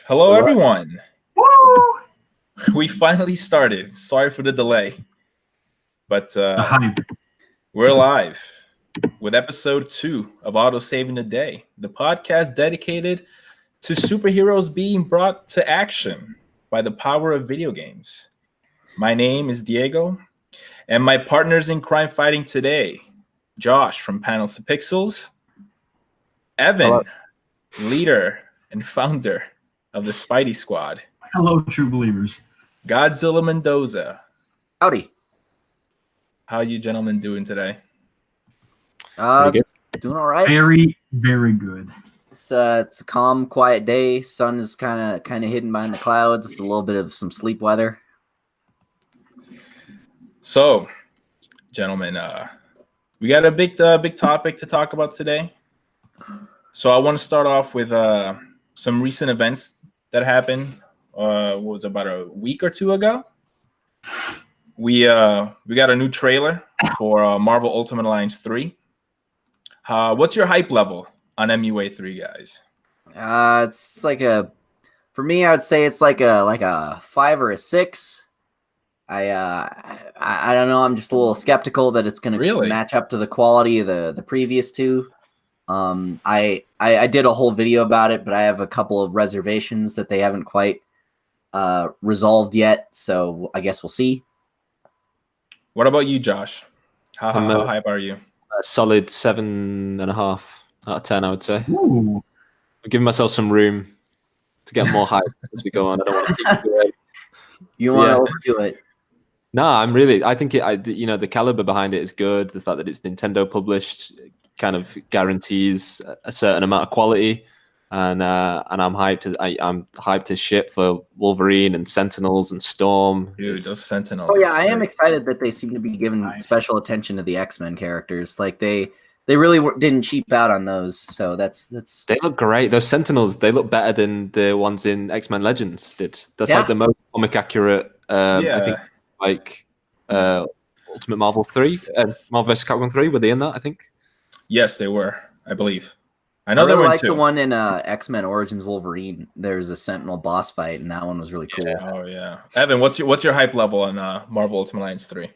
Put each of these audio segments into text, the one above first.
Hello, everyone. Woo! We finally started. Sorry for the delay, but hype. we're live with episode 2 of Autosaving the Day, the podcast dedicated to superheroes being brought to action by the power of video games. My name is Diego, and my partners in crime fighting today, Josh from Panels to Pixels, Evan, Hello. leader and founder of the Spidey Squad, Hello, true believers. Godzilla Mendoza. Howdy. How you gentlemen doing today? Doing all right. Very, very good. It's a calm, quiet day. Sun is kind of hidden behind the clouds. It's a little bit of some sleep weather. So, gentlemen, we got a big topic to talk about today. So I want to start off with some recent events that happened. What was it, about a week or two ago? We got a new trailer for Marvel Ultimate Alliance 3. What's your hype level on MUA 3, guys? It's like for me, I would say it's like a 5 or a 6. I don't know. I'm just a little skeptical that it's going to match up to the quality of the previous two. I did a whole video about it, but I have a couple of reservations that they haven't quite resolved yet. So I guess we'll see. What about you, Josh? How hype are you? A solid 7.5 out of 10, I would say. Ooh. I'm giving myself some room to get more hype as we go on. I don't want to keep it away. You want to overdo it? No, I think the caliber behind it is good. The fact that it's Nintendo published kind of guarantees a certain amount of quality, and I'm hyped. I'm hyped as shit for Wolverine and Sentinels and Storm. Dude, those Sentinels. Oh yeah, I am excited that they seem to be giving special attention to the X-Men characters. Like they really didn't cheap out on those. So that's. They look great. Those Sentinels, they look better than the ones in X-Men Legends did. That's like the most comic accurate. I think like Ultimate Marvel 3, Marvel vs. Capcom 3. Were they in that? I think. Yes, they were. I believe. I know I really they were like too. The one in X-Men Origins Wolverine. There's a Sentinel boss fight, and that one was really cool. Yeah. Oh yeah, Evan, what's your hype level on Marvel Ultimate Alliance 3?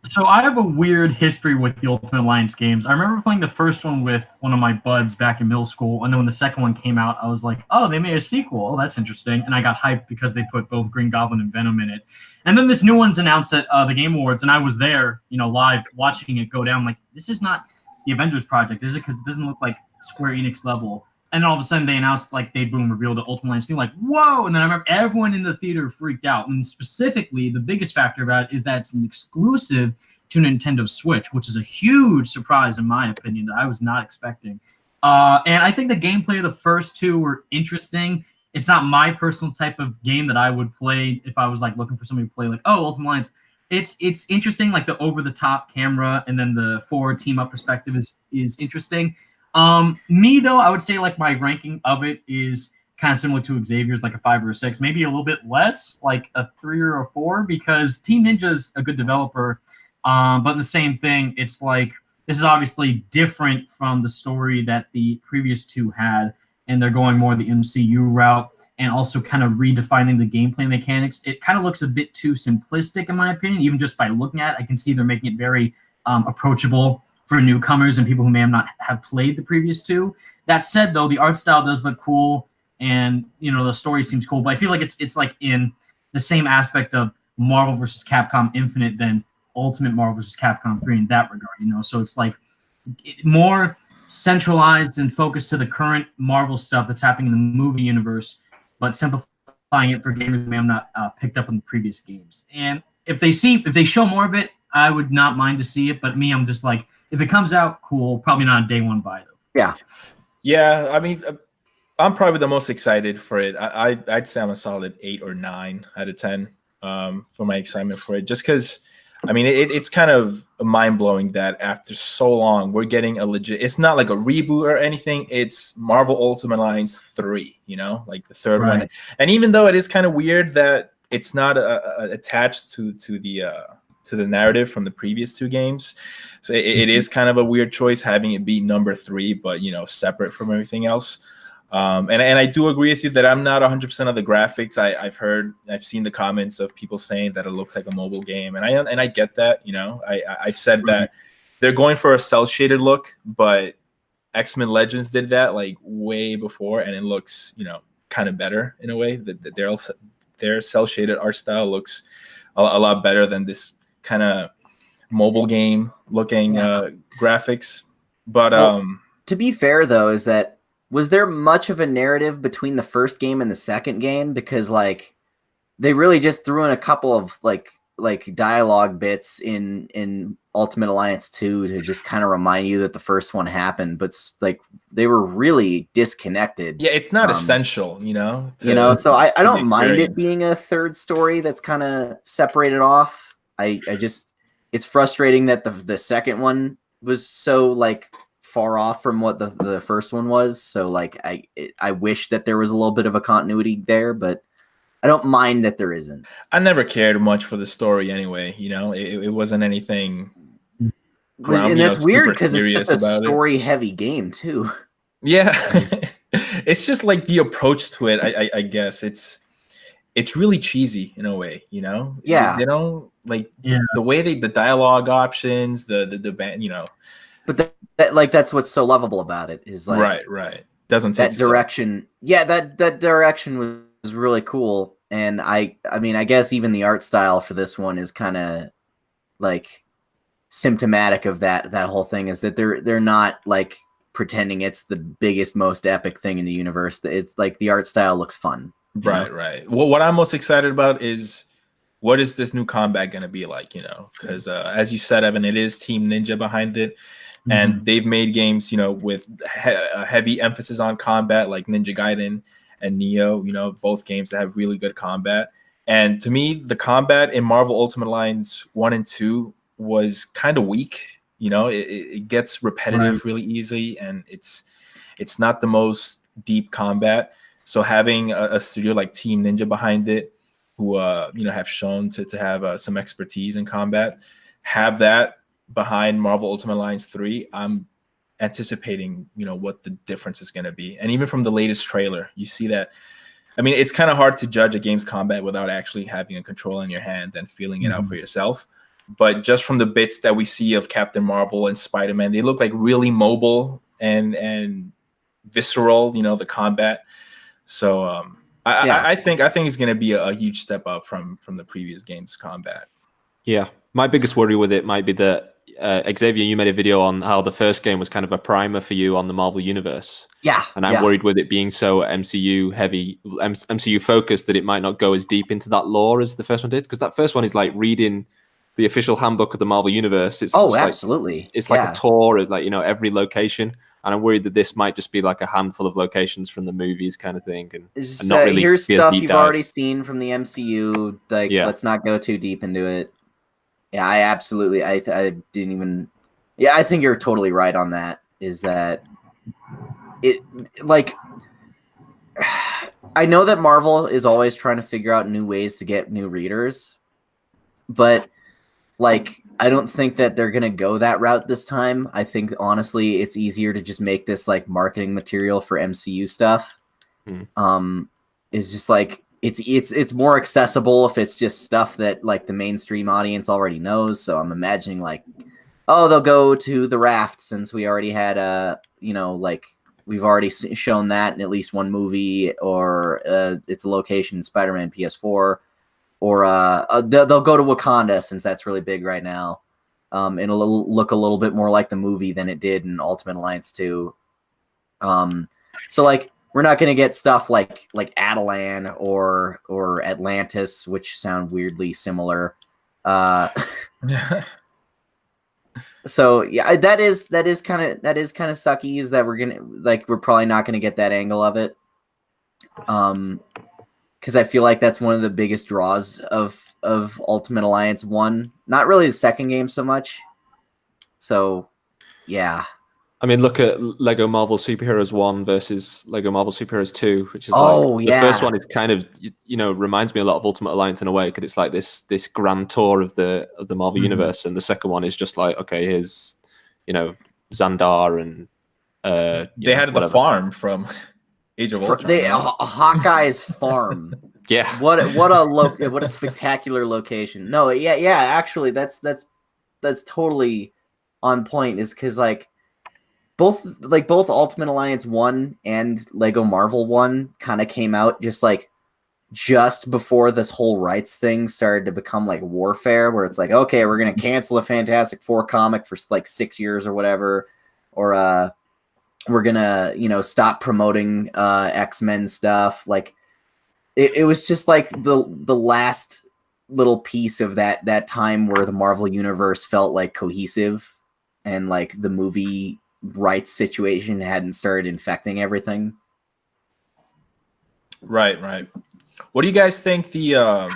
So I have a weird history with the Ultimate Alliance games. I remember playing the first one with one of my buds back in middle school, and then when the second one came out, I was like, oh, they made a sequel. Oh, that's interesting. And I got hyped because they put both Green Goblin and Venom in it. And then this new one's announced at the Game Awards, and I was there, live watching it go down. Like, this is not the Avengers Project, is it? Because it doesn't look like Square Enix level. And then all of a sudden they announced, like, they revealed the Ultimate Alliance thing, like, whoa! And then I remember everyone in the theater freaked out. And specifically, the biggest factor about it is that it's an exclusive to Nintendo Switch, which is a huge surprise in my opinion that I was not expecting. And I think the gameplay of the first two were interesting. It's not my personal type of game that I would play if I was like looking for somebody to play like, oh, Ultimate Alliance. It's interesting, like the over-the-top camera and then the forward team-up perspective is interesting. Me, though, I would say like my ranking of it is kind of similar to Xavier's, like a 5 or a 6, maybe a little bit less, like a 3 or a 4, because Team Ninja's a good developer. But in the same thing, it's like this is obviously different from the story that the previous two had, and they're going more the MCU route and also kind of redefining the gameplay mechanics. It kind of looks a bit too simplistic, in my opinion. Even just by looking at it, I can see they're making it very approachable for newcomers and people who may not have played the previous two. That said, though, the art style does look cool, and the story seems cool. But I feel like it's like in the same aspect of Marvel vs. Capcom Infinite than Ultimate Marvel vs. Capcom 3 in that regard. So it's like more centralized and focused to the current Marvel stuff that's happening in the movie universe, but simplifying it for gamers who may have not picked up on the previous games. And if they show more of it, I would not mind to see it. But me, I'm just like, if it comes out, cool. Probably not a day one buy though. Yeah. I mean, I'm probably the most excited for it. I'd say I'm a solid 8 or 9 out of 10 for my excitement for it. Just because, I mean, it's kind of mind-blowing that after so long, we're getting a legit... It's not like a reboot or anything. It's Marvel Ultimate Alliance 3, like the third one. And even though it is kind of weird that it's not attached to the narrative from the previous two games, so it is kind of a weird choice having it be number 3, but, separate from everything else. And I do agree with you that I'm not 100% of the graphics. I've seen the comments of people saying that it looks like a mobile game, and I get that. I've said that they're going for a cel shaded look, but X-Men Legends did that like way before, and it looks kind of better in a way. That their cel shaded art style looks a lot better than this kind of mobile game looking graphics. But to be fair though, is that was there much of a narrative between the first game and the second game? Because like they really just threw in a couple of like dialogue bits in Ultimate Alliance 2 to just kind of remind you that the first one happened, but like they were really disconnected. Yeah, it's not essential, so I don't mind it being a third story that's kind of separated off. I just, it's frustrating that the second one was so like far off from what the first one was. So like I wish that there was a little bit of a continuity there, but I don't mind that there isn't. I never cared much for the story anyway. It wasn't anything. And that's weird because it's such a story-heavy game too. Yeah, it's just like the approach to it. I guess it's really cheesy in a way. Yeah, they don't like the way the dialogue options, the band. But that's what's so lovable about it is like right. Doesn't take that direction. Yeah, that direction was really cool. And I mean, I guess even the art style for this one is kind of like symptomatic of that whole thing, is that they're not like pretending it's the biggest, most epic thing in the universe. It's like the art style looks fun. Right. Well, what I'm most excited about is what is this new combat going to be like, because as you said, Evan, it is Team Ninja behind it. And they've made games, with a heavy emphasis on combat, like Ninja Gaiden and Neo, both games that have really good combat. And to me, the combat in Marvel Ultimate Alliance 1 and 2 was kind of weak. It gets repetitive really easily, and it's not the most deep combat. So having a studio like Team Ninja behind it, who have shown to have some expertise in combat, have that behind Marvel Ultimate Alliance 3, I'm anticipating what the difference is going to be. And even from the latest trailer, you see that. I mean, it's kind of hard to judge a game's combat without actually having a controller in your hand and feeling it out for yourself. But just from the bits that we see of Captain Marvel and Spider-Man, they look like really mobile and visceral, the combat. So I think it's going to be a huge step up from the previous game's combat. Yeah. My biggest worry with it might be that Xavier, you made a video on how the first game was kind of a primer for you on the Marvel universe. Yeah. And I'm worried with it being so MCU heavy, MCU focused, that it might not go as deep into that lore as the first one did. Because that first one is like reading the official handbook of the Marvel universe. It's absolutely. It's like a tour of every location. And I'm worried that this might just be like a handful of locations from the movies kind of thing. And not really here's stuff you've already seen from the MCU. Let's not go too deep into it. Yeah, I didn't even. Yeah, I think you're totally right on that. Is that it? Like, I know that Marvel is always trying to figure out new ways to get new readers, but like, I don't think that they're gonna go that route this time. I think honestly, it's easier to just make this like marketing material for MCU stuff. It's just like. It's more accessible if it's just stuff that like the mainstream audience already knows. So I'm imagining like, they'll go to the Raft since we already had we've already shown that in at least one movie, or it's a location in Spider-Man PS4, or they'll go to Wakanda since that's really big right now. It'll look a little bit more like the movie than it did in Ultimate Alliance 2. So like. We're not going to get stuff like Atalan or Atlantis, which sound weirdly similar. So yeah, that is kind of sucky. Is that we're probably not going to get that angle of it. Because I feel like that's one of the biggest draws of Ultimate Alliance 1. Not really the second game so much. So yeah. I mean, look at Lego Marvel Superheroes 1 versus Lego Marvel Superheroes 2, which is the first one is kind of, reminds me a lot of Ultimate Alliance in a way, because it's like this grand tour of the Marvel universe, and the second one is just like, okay, here's, Xandar and they had the farm from Age of Ultron. Right? Hawkeye's farm. Yeah. What a spectacular location. No, yeah. Actually, that's totally on point. Is because like both Ultimate Alliance 1 and Lego Marvel 1 kind of came out just before this whole rights thing started to become like warfare, where it's like, okay, we're gonna cancel a Fantastic Four comic for like 6 years or whatever, or we're gonna stop promoting X-Men stuff. Like it was just like the last little piece of that time where the Marvel universe felt like cohesive, and like the movie rights situation hadn't started infecting everything. Right. What do you guys think in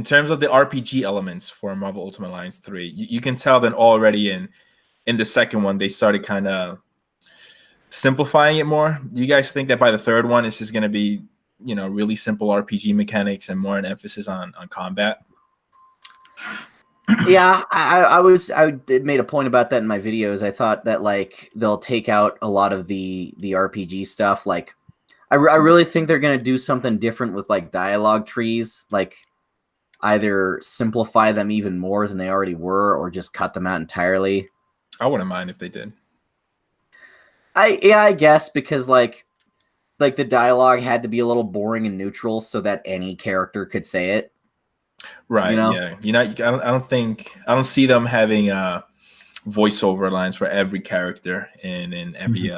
terms of the RPG elements for Marvel Ultimate Alliance 3? You can tell that already in the second one they started kind of simplifying it more. Do you guys think that by the third one it's just going to be really simple RPG mechanics and more an emphasis on combat? Yeah, I made a point about that in my videos. I thought that like they'll take out a lot of the RPG stuff. Like I really think they're going to do something different with like dialogue trees, like either simplify them even more than they already were or just cut them out entirely. I wouldn't mind if they did. I guess because like the dialogue had to be a little boring and neutral so that any character could say it. Right. Yeah. I don't see them having voiceover lines for every character and in every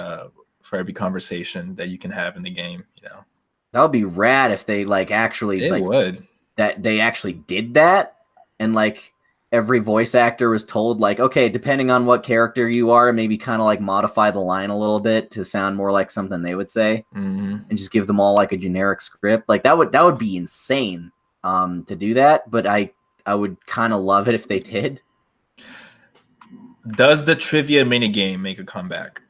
for every conversation that you can have in the game. That would be rad if they like actually would. That they actually did that, and like every voice actor was told like, okay, depending on what character you are, maybe kind of like modify the line a little bit to sound more like something they would say, and just give them all like a generic script. Like that would be insane to do that, but I would kind of love it if they did. Does the trivia minigame make a comeback?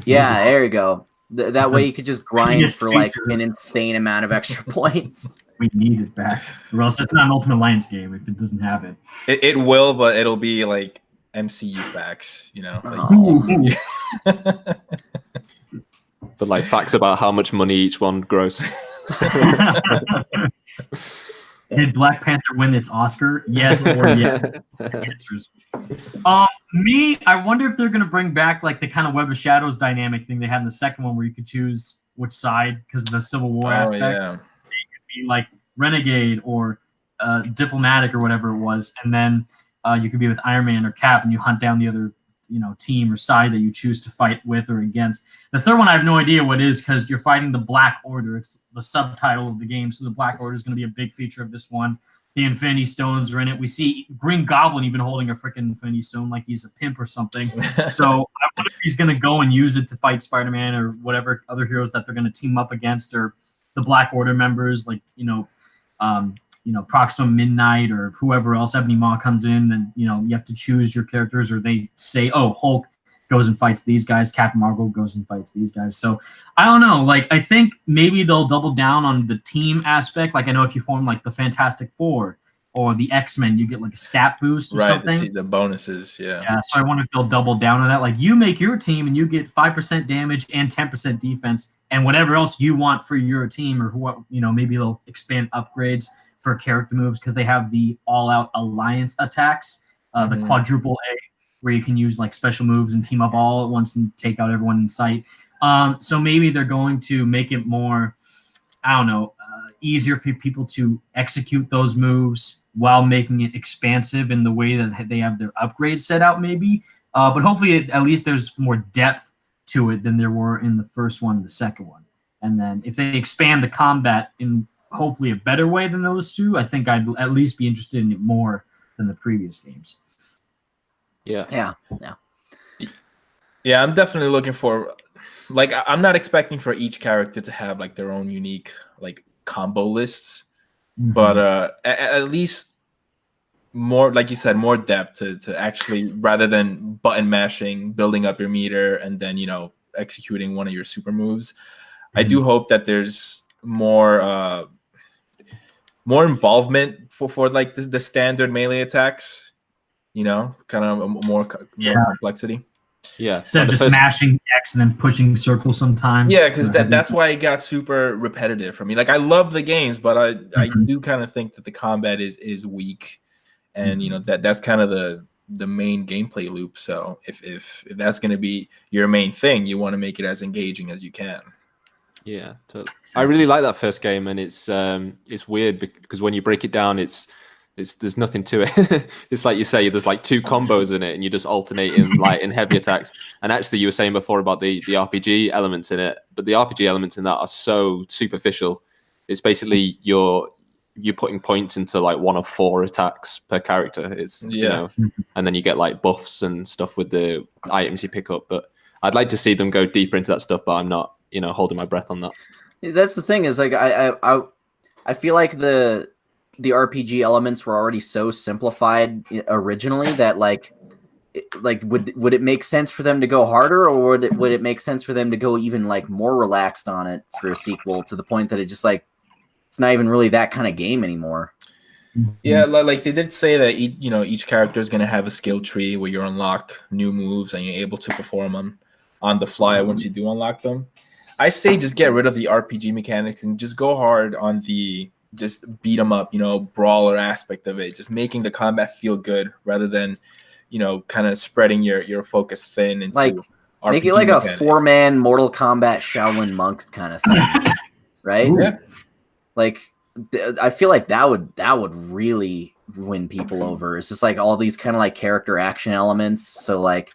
Yeah, there you go. That way you could just grind for like an insane amount of extra points. We need it back, or else it's not an Ultimate Alliance game if it doesn't have it. It will, but it'll be like MCU facts, But like facts about how much money each one grossed. Did Black Panther win its Oscar? Yes or yes? Answers. Me, I wonder if they're going to bring back like the kind of Web of Shadows dynamic thing they had in the second one, where you could choose which side because of the Civil War aspect. Yeah. It could be like Renegade or Diplomatic or whatever it was, and then you could be with Iron Man or Cap, and you hunt down the other team or side that you choose to fight with or against. The third one I have no idea what is, because you're fighting the Black Order. It's the subtitle of the game, so the Black Order is going to be a big feature of this one. The Infinity Stones are in it. We see Green Goblin even holding a freaking Infinity Stone like he's a pimp or something. So I wonder if he's going to go and use it to fight Spider-Man or whatever other heroes that they're going to team up against, or the Black Order members, like Proxima Midnight or whoever else. Ebony Maw comes in, and you have to choose your characters, or they say, oh, Hulk goes and fights these guys, Captain Marvel goes and fights these guys. So I don't know. Like I think maybe they'll double down on the team aspect. Like I know if you form like the Fantastic Four or the X-Men, you get like a stat boost or something. The bonuses, yeah. Yeah, so I wonder if they'll double down on that. Like you make your team and you get 5% damage and 10% defense, and whatever else you want for your team, or what maybe they'll expand upgrades for character moves, because they have the all-out alliance attacks, the quadruple A, where you can use like special moves and team up all at once and take out everyone in sight. So maybe they're going to make it more, easier for people to execute those moves while making it expansive in the way that they have their upgrades set out, maybe. But hopefully at least there's more depth to it than there were in the first one and the second one. And then if they expand the combat in hopefully a better way than those two, I think I'd at least be interested in it more than the previous games. Yeah. I'm definitely looking for, like, I'm not expecting for each character to have like their own unique like combo lists, but at least more, like you said, more depth to actually, rather than button mashing, building up your meter and then executing one of your super moves. I do hope that there's more involvement for like the standard melee attacks, kind of more complexity. Yeah. Instead of just mashing X and then pushing circle sometimes. Yeah, because that's why it got super repetitive for me. Like I love the games, but I do kind of think that the combat is weak, and you know that's kind of the main gameplay loop. So if that's going to be your main thing, you want to make it as engaging as you can. Yeah, totally. I really like that first game, and it's weird because when you break it down, there's nothing to it. It's like you say, there's like 2 combos in it, and you just alternate in light and heavy attacks. And actually, you were saying before about the RPG elements in it, but the RPG elements in that are so superficial. It's basically you're putting points into like 1 of 4 attacks per character. It's you know, and then you get like buffs and stuff with the items you pick up. But I'd like to see them go deeper into that stuff, but I'm not, holding my breath on that. That's the thing is like I feel like the RPG elements were already so simplified originally that like would it make sense for them to go harder, or would it make sense for them to go even like more relaxed on it for a sequel to the point that it just like it's not even really that kind of game anymore? Yeah, like they did say that each character is going to have a skill tree where you unlock new moves and you're able to perform them on the fly once you do unlock them. I say just get rid of the RPG mechanics and just go hard on the just beat 'em up, brawler aspect of it. Just making the combat feel good rather than, kind of spreading your focus thin into like RPG make it like mechanics. a 4-man Mortal Kombat Shaolin Monks kind of thing, right? Yeah. Like I feel like that would really win people over. It's just like all these kind of like character action elements. So like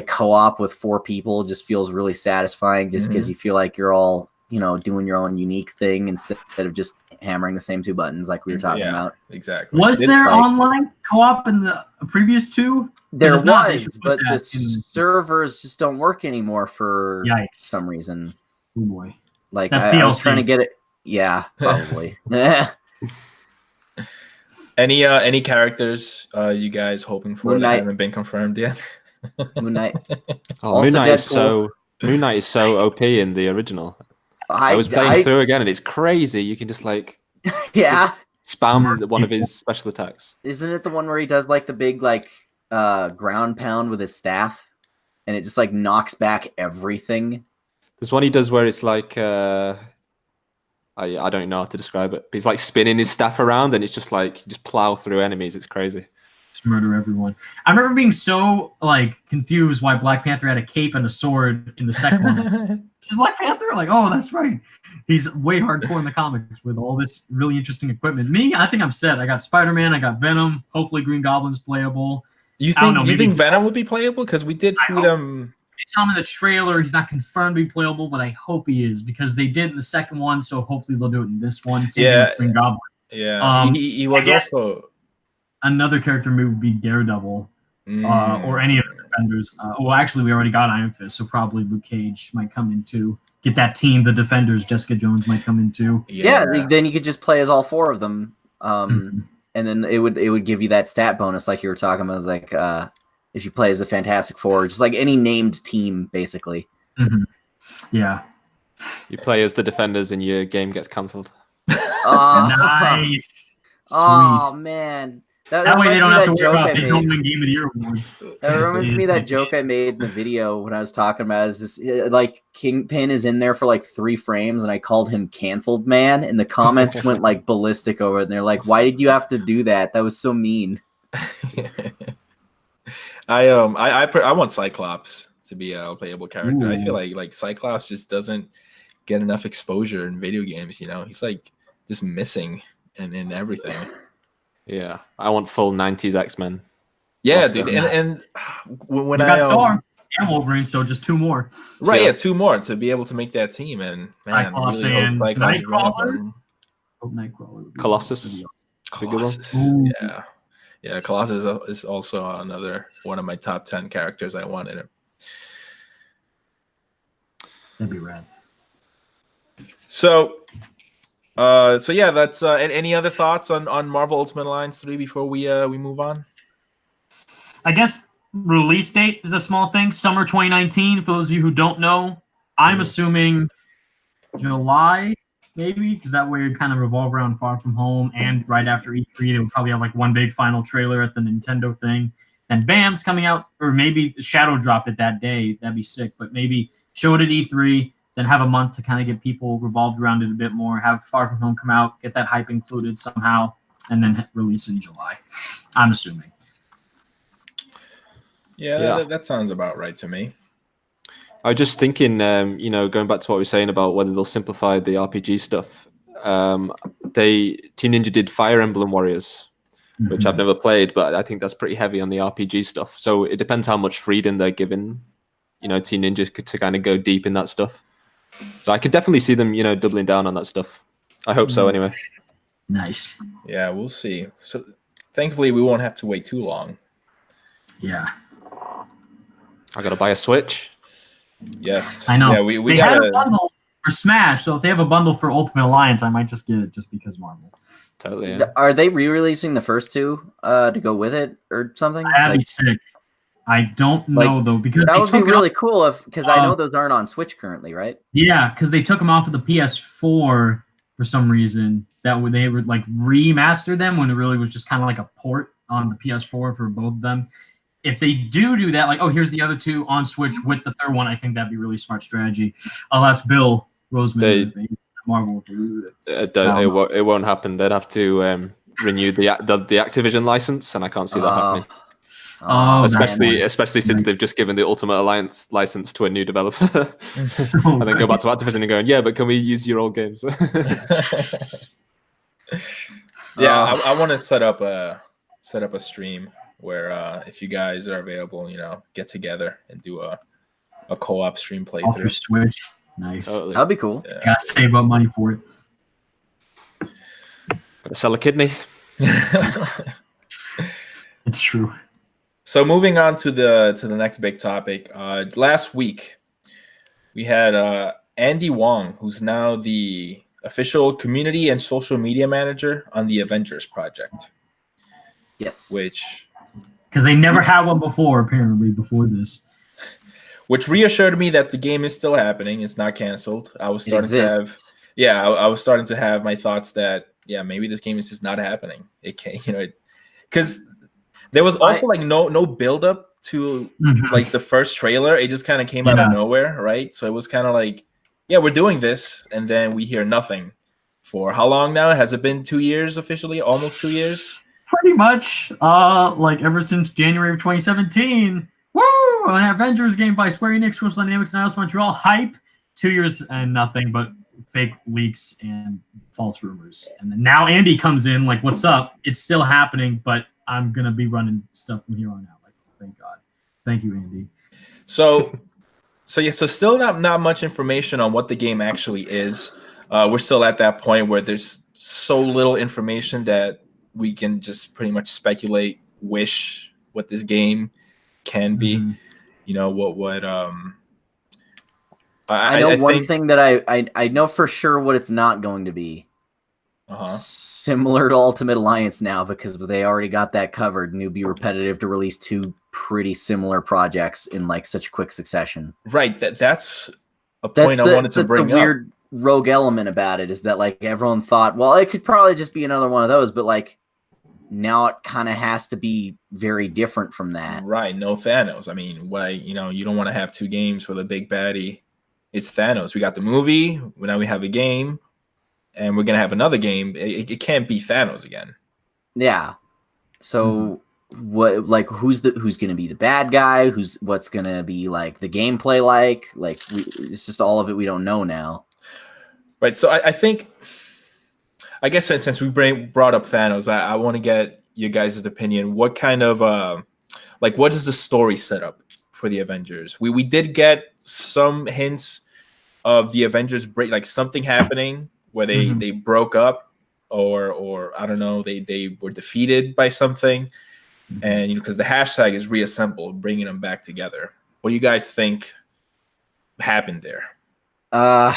co-op with 4 people just feels really satisfying just because you feel like you're all, doing your own unique thing instead of just hammering the same 2 buttons like we were talking about. Exactly. Was there online co-op in the previous 2? There was, but the servers just don't work anymore for some reason. Oh boy. Like I was trying to get it. Yeah, probably. Any characters you guys hoping for that haven't been confirmed yet? Moon Knight. Oh, Moon Knight is so OP in the original. I was playing through again, and it's crazy. You can just like spam one of his special attacks. Isn't it the one where he does like the big like ground pound with his staff, and it just like knocks back everything? There's one he does where it's like I don't know how to describe it. But he's like spinning his staff around, and it's just like you just plow through enemies. It's crazy. Just murder everyone. I remember being so like confused why Black Panther had a cape and a sword in the second one. This is Black Panther? Like, oh, that's right. He's way hardcore in the comics with all this really interesting equipment. Me, I think I'm set. I got Spider-Man, I got Venom. Hopefully, Green Goblin's playable. You think Venom would be playable? Because we did see them. I saw him in the trailer. He's not confirmed to be playable, but I hope he is because they did in the second one. So hopefully they'll do it in this one. Same thing with Green Goblin. Yeah, he was also. Another character move would be Daredevil, or any of the Defenders. Well, actually, we already got Iron Fist, so probably Luke Cage might come in too. Get that team, the Defenders. Jessica Jones might come in too. Yeah, then you could just play as all 4 of them, and then it would give you that stat bonus like you were talking about. It was like if you play as the Fantastic Four, just like any named team, basically. Yeah. You play as the Defenders, and your game gets cancelled. Nice. Sweet. Oh man. That way they don't have to worry about the Game of the Year awards. That reminds me of that joke I made in the video when I was talking about is this like Kingpin is in there for like 3 frames and I called him Canceled Man and the comments went like ballistic over it and they're like, why did you have to do that? That was so mean. I want Cyclops to be a playable character. Ooh. I feel like Cyclops just doesn't get enough exposure in video games, He's like just missing in everything. Yeah, I want full 90s X-Men. Yeah, dude, and when you got Storm and Wolverine, so just 2 more. Right, yeah, 2 more to be able to make that team, and man, Cyclops really and Nightcrawler. Nightcrawler. Colossus. Yeah, Colossus is also another one of my top 10 characters I want in it. That'd be rad. So yeah, that's any other thoughts on Marvel Ultimate Alliance 3 before we move on? I guess release date is a small thing. Summer 2019. For those of you who don't know, I'm assuming July, maybe, because that way it kind of revolve around Far From Home, and right after E3, they would probably have like one big final trailer at the Nintendo thing. then BAM's coming out, or maybe Shadow drop it that day. That'd be sick. But maybe show it at E3, then have a month to kind of get people revolved around it a bit more. Have Far From Home come out, get that hype included somehow, and then release in July. I'm assuming. Yeah. That sounds about right to me. I was just thinking, going back to what we were saying about whether they'll simplify the RPG stuff. Team Ninja did Fire Emblem Warriors, which I've never played, but I think that's pretty heavy on the RPG stuff. So it depends how much freedom they're giving, Team Ninja to kind of go deep in that stuff. So I could definitely see them, doubling down on that stuff. I hope so anyway. Nice. Yeah, we'll see. So thankfully, we won't have to wait too long. Yeah. I got to buy a Switch. Yes. I know. Yeah, we got got a bundle for Smash, so if they have a bundle for Ultimate Alliance, I might just get it just because Marvel. Totally. Yeah. Are they re-releasing the first two to go with it or something? That'd be sick. I don't know though, because that would be really cool because I know those aren't on Switch currently, right? Yeah, because they took them off of the PS4 for some reason. They would like remaster them when it really was just kind of like a port on the PS4 for both of them. If they do that, like, oh, here's the other two on Switch with the third one, I think that'd be really smart strategy. I'll ask Bill Roseman. Marvel. It won't happen. They'd have to renew the Activision license, and I can't see that happening. Especially since they've just given the Ultimate Alliance license to a new developer, and then go back to Activision and going, yeah, but can we use your old games? Yeah, I want to set up a stream where if you guys are available, get together and do a co-op stream playthrough. Switch. Nice. Totally. That'd be cool. Yeah. Gotta save up money for it. Gotta sell a kidney. It's true. So moving on to the next big topic. Last week, we had Andy Wong, who's now the official community and social media manager on the Avengers Project. Yes. Because they never had one before, apparently, before this. Which reassured me that the game is still happening. It's not canceled. I was starting to have my thoughts that maybe this game is just not happening. It can't, because there was also no build up to like the first trailer. It just kind of came out of nowhere, right? So it was kind of like, we're doing this, and then we hear nothing for how long now? Has it been 2 years officially? Almost 2 years? Pretty much. Like ever since January of 2017. Woo! An Avengers game by Square Enix, Crystal Dynamics, and Eidos Montreal. Hype. 2 years and nothing but fake leaks and false rumors. And then now Andy comes in, like, what's up? It's still happening, but I'm going to be running stuff from here on out. Like, thank God. Thank you, Andy. So still not much information on what the game actually is. We're still at that point where there's so little information that we can just pretty much speculate, wish what this game can be. I know one thing that I know for sure what it's not going to be. Similar to Ultimate Alliance now, because they already got that covered, and it would be repetitive to release two pretty similar projects in like such quick succession. Right. That's a point I wanted to bring up. The weird rogue element about it is that like everyone thought, well, it could probably just be another one of those, but like now it kind of has to be very different from that. Right. No Thanos. I mean, you don't want to have two games where the big baddie is Thanos. We got the movie. Now we have a game. And we're gonna have another game. It can't be Thanos again. Yeah. So what? Like, who's gonna be the bad guy? What's gonna be like the gameplay like? Like, it's just all of it we don't know now. Right. So I think, I guess since we brought up Thanos, I want to get you guys' opinion. What kind of what is the story setup for the Avengers? We did get some hints of the Avengers break, like something happening where they broke up, or I don't know, they were defeated by something, and because the hashtag is reassemble, bringing them back together. What do you guys think happened there? Well,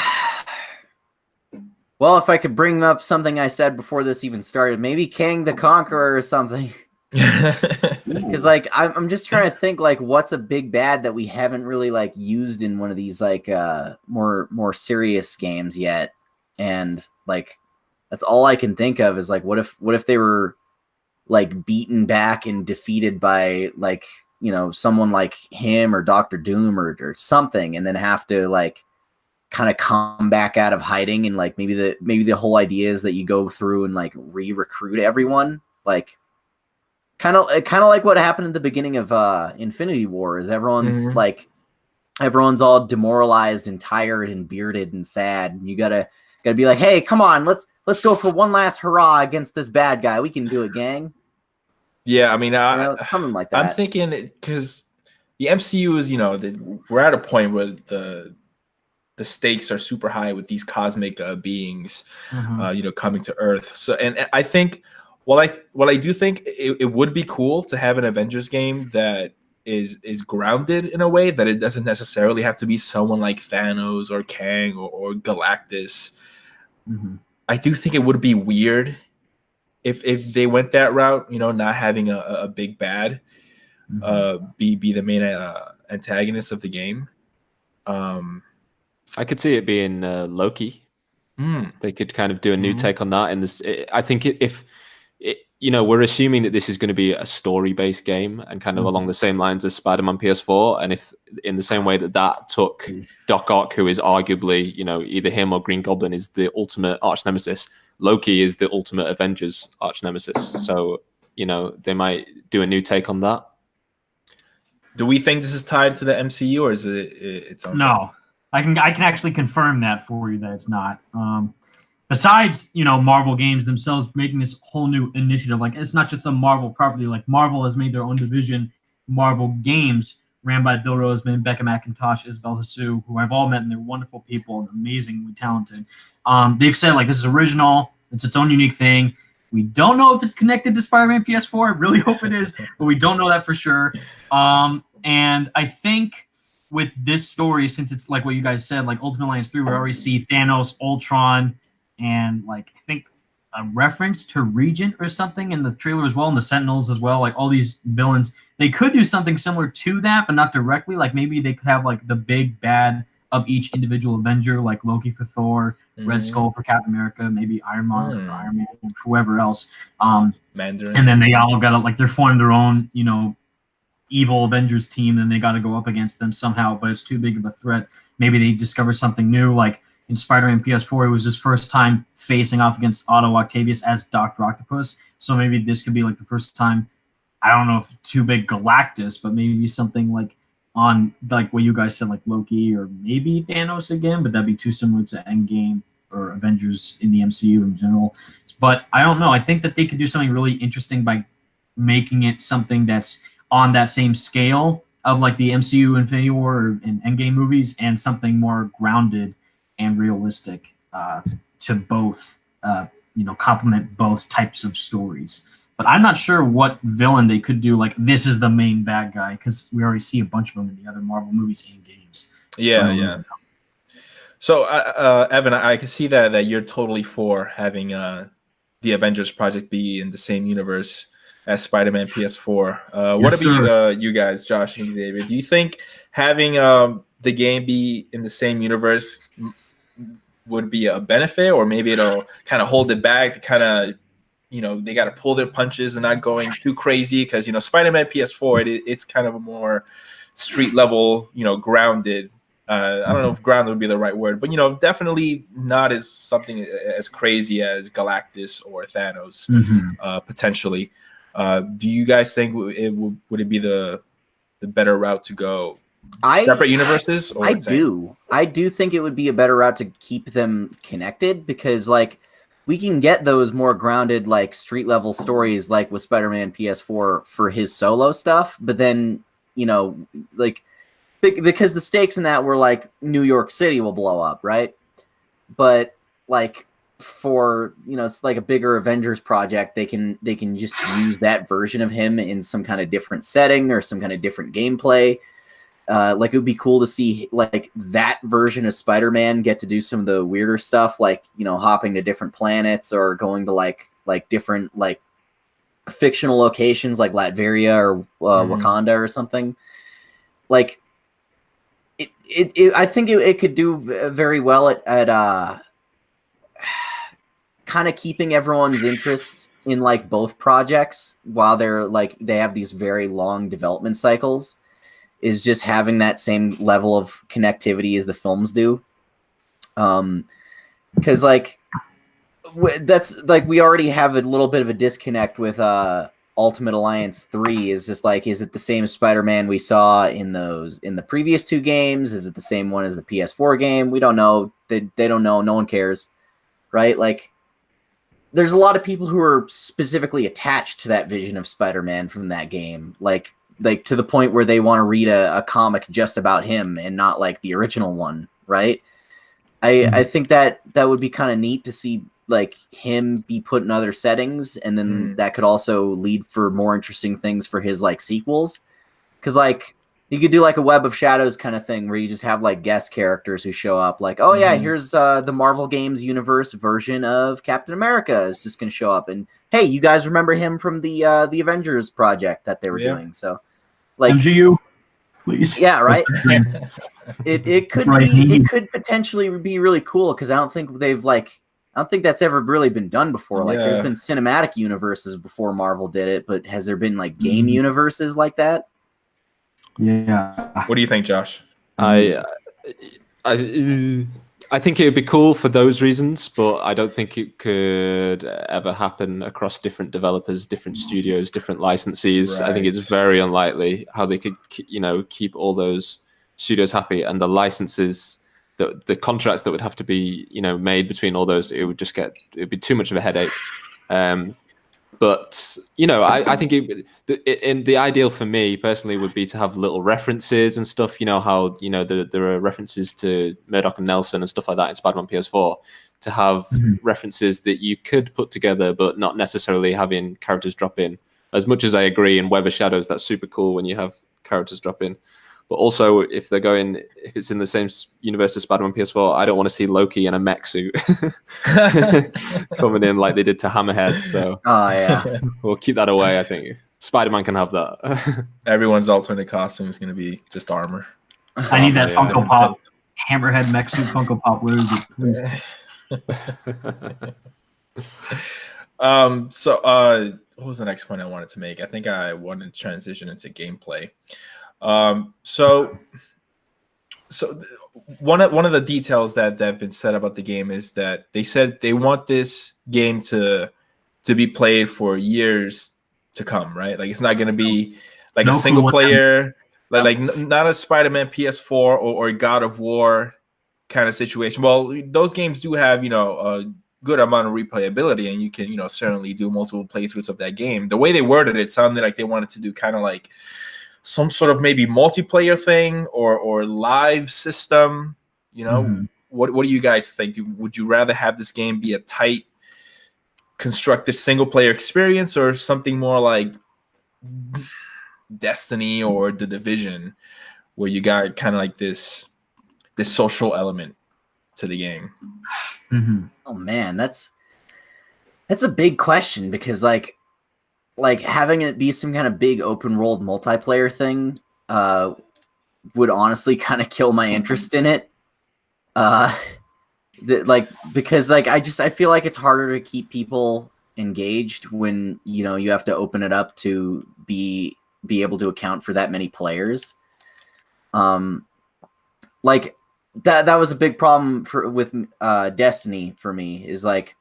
if I could bring up something I said before this even started, maybe Kang the Conqueror or something. Because like I'm just trying to think like what's a big bad that we haven't really like used in one of these like more serious games yet. And like that's all I can think of is like what if they were like beaten back and defeated by like, you know, someone like him or Doctor Doom or something, and then have to like kind of come back out of hiding, and like maybe the whole idea is that you go through and like re-recruit everyone, like kind of like what happened at the beginning of Infinity War, is everyone's like everyone's all demoralized and tired and bearded and sad, and you gotta be like, hey, come on, let's go for one last hurrah against this bad guy. We can do it, gang. Yeah, I mean, something like that. I'm thinking because the MCU is, you know, we're at a point where the stakes are super high with these cosmic beings, you know, coming to Earth. So, and I think, well, I do think it would be cool to have an Avengers game that is grounded in a way that it doesn't necessarily have to be someone like Thanos or Kang or Galactus. I do think it would be weird if they went that route, you know, not having a big bad be the main antagonist of the game. I could see it being Loki. They could kind of do a new take on that. And I think if you know, we're assuming that this is going to be a story-based game and kind of along the same lines as Spider-Man PS4. And if in the same way that took Doc Ock, who is arguably, you know, either him or Green Goblin is the ultimate arch nemesis, Loki is the ultimate Avengers arch nemesis. So, you know, they might do a new take on that. Do we think this is tied to the MCU, or is it its own? No, I can actually confirm that for you that it's not. Besides, you know, Marvel games themselves making this whole new initiative, like it's not just a Marvel property. Like Marvel has made their own division, Marvel Games, ran by Bill Roseman, Becca McIntosh, Isabel Hasu, who I've all met, and they're wonderful people and amazingly talented. They've said like this is original, it's its own unique thing. We don't know if it's connected to Spider-Man PS4. I really hope it is, but we don't know that for sure. And I think with this story, since it's like what you guys said, like Ultimate Alliance 3, we already see Thanos, Ultron, and like I think a reference to Regent or something in the trailer as well, and the Sentinels as well, like all these villains. They could do something similar to that, but not directly. Like maybe they could have like the big bad of each individual Avenger, like Loki for Thor, Red Skull for Captain America, maybe Iron Man for Iron Man, or whoever else. Mandarin. And then they all got to like they're forming their own, you know, evil Avengers team, and they got to go up against them somehow. But it's too big of a threat. Maybe they discover something new, like in Spider-Man PS4, it was his first time facing off against Otto Octavius as Dr. Octopus. So maybe this could be like the first time. I don't know if too big Galactus, but maybe something like on like what you guys said, like Loki or maybe Thanos again, but that'd be too similar to Endgame or Avengers in the MCU in general. But I don't know. I think that they could do something really interesting by making it something that's on that same scale of like the MCU Infinity War and Endgame movies, and something more grounded and realistic to both, you know, complement both types of stories. But I'm not sure what villain they could do. Like this is the main bad guy, because we already see a bunch of them in the other Marvel movies and games. Yeah. So, Evan, I can see that you're totally for having the Avengers Project be in the same universe as Spider-Man PS4. What about you guys, Josh and Xavier? Do you think having the game be in the same universe would be a benefit, or maybe it'll kind of hold it back to kind of, you know, they got to pull their punches and not going too crazy? Because, you know, Spider-Man PS4, it's kind of a more street level, you know, grounded. I don't know if grounded would be the right word, but, you know, definitely not as something as crazy as Galactus or Thanos, potentially. Do you guys think would it be the better route to go? Separate universes? Or I do think it would be a better route to keep them connected, because like we can get those more grounded, like street level stories, like with Spider-Man PS4 for his solo stuff. But then, you know, like because the stakes in that were like New York City will blow up, right? But like for, you know, it's like a bigger Avengers project, they can just use that version of him in some kind of different setting or some kind of different gameplay. Like it would be cool to see like that version of Spider-Man get to do some of the weirder stuff, like, you know, hopping to different planets or going to like different like fictional locations like Latveria or Wakanda or something. Like I think it could do very well at kind of keeping everyone's interest in like both projects, while they have these very long development cycles, is just having that same level of connectivity as the films do. Because like that's like we already have a little bit of a disconnect with Ultimate Alliance 3. Is just like, is it the same Spider-Man we saw in the previous 2 games? Is it the same one as the PS4 game? We don't know. They don't know. No one cares, right? Like, there's a lot of people who are specifically attached to that vision of Spider-Man from that game, like to the point where they want to read a comic just about him and not like the original one, right? I think that would be kind of neat to see like him be put in other settings, and then that could also lead for more interesting things for his like sequels. Because like you could do like a Web of Shadows kind of thing where you just have like guest characters who show up, like, oh yeah, here's the Marvel Games universe version of Captain America is just going to show up, and hey, you guys remember him from the Avengers Project that they were doing? So like MGU. Please. Yeah, right. It could potentially be really cool, because I don't think that's ever really been done before. Like, there's been cinematic universes before Marvel did it, but has there been like game universes like that? Yeah. What do you think, Josh? I think it would be cool for those reasons, but I don't think it could ever happen across different developers, different studios, different licensees. Right. I think it's very unlikely how they could, keep all those studios happy, and the licenses, the contracts that would have to be, made between all those, it'd be too much of a headache. But I think in the ideal for me personally would be to have little references and stuff. How there are references to Murdoch and Nelson and stuff like that in Spider-Man PS4. To have references that you could put together, but not necessarily having characters drop in. As much as I agree in Web of Shadows, that's super cool when you have characters drop in. But also, if it's in the same universe as Spider-Man PS4, I don't want to see Loki in a mech suit coming in like they did to Hammerhead. So, we'll keep that away. I think Spider-Man can have that. Everyone's alternate costume is going to be just armor. I need that Funko Pop Hammerhead mech suit Funko Pop. Where is it, please? So, what was the next point I wanted to make? I think I wanted to transition into gameplay. So one of the details that have been said about the game is that they said they want this game to be played for years to come, right? Like, it's not going to be like a single player, like not a Spider-Man PS4 or God of War kind of situation. Well, those games do have, a good amount of replayability, and you can, certainly do multiple playthroughs of that game. The way they worded it sounded like they wanted to do kind of like some sort of maybe multiplayer thing or live system. What do you guys think? Would you rather have this game be a tight, constructed single player experience, or something more like Destiny or The Division, where you got kind of like this social element to the game? Oh man, that's a big question, because like having it be some kind of big open world multiplayer thing would honestly kind of kill my interest in it. Because I feel like it's harder to keep people engaged when you have to open it up to be able to account for that many players. Like that was a big problem with Destiny for me, is like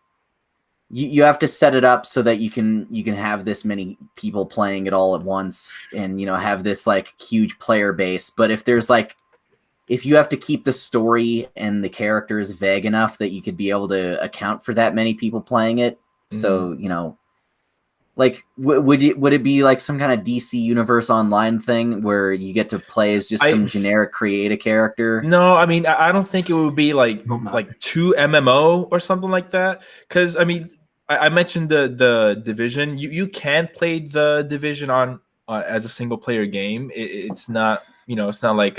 you have to set it up so that you can have this many people playing it all at once, and have this like huge player base. But if you have to keep the story and the characters vague enough that you could be able to account for that many people playing it, so like would it be like some kind of DC Universe Online thing where you get to play as just some generic create a character? No, I mean, I don't think it would be like 2 MMO or something like that. Because I mean, I mentioned the Division. You can play the Division on as a single player game. It's not it's not like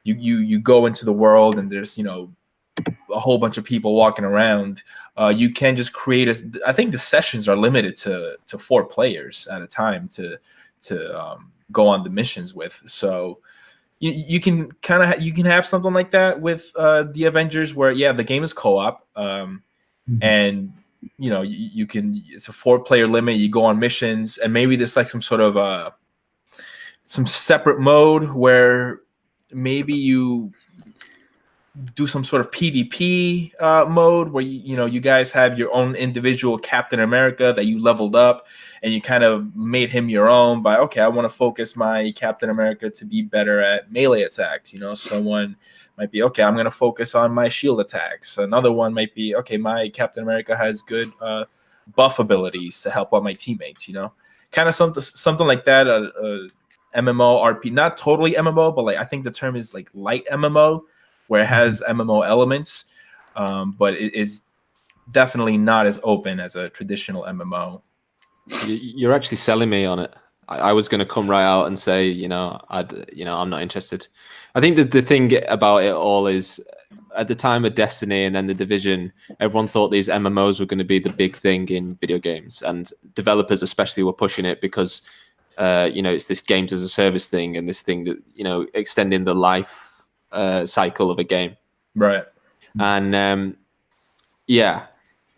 you go into the world and there's a whole bunch of people walking around. You can just create I think the sessions are limited to 4 players at a time to go on the missions with. So you can you can have something like that with the Avengers, where the game is co-op, and you can, it's a 4-player limit. You go on missions, and maybe there's like some sort of some separate mode where maybe you do some sort of PvP mode where you guys have your own individual Captain America that you leveled up, and you kind of made him your own by, okay, I want to focus my Captain America to be better at melee attacks. Someone might be, okay, I'm going to focus on my shield attacks. Another one might be, okay, my Captain America has good buff abilities to help out my teammates. Kind of something like that. MMO RP, not totally MMO, but like I think the term is like light MMO, where it has MMO elements, but it is definitely not as open as a traditional MMO. You're actually selling me on it. I was going to come right out and say, I'm not interested. I think that the thing about it all is, at the time of Destiny and then the Division, everyone thought these MMOs were going to be the big thing in video games, and developers especially were pushing it because, it's this games as a service thing, and this thing that, extending the life cycle of a game. Right. And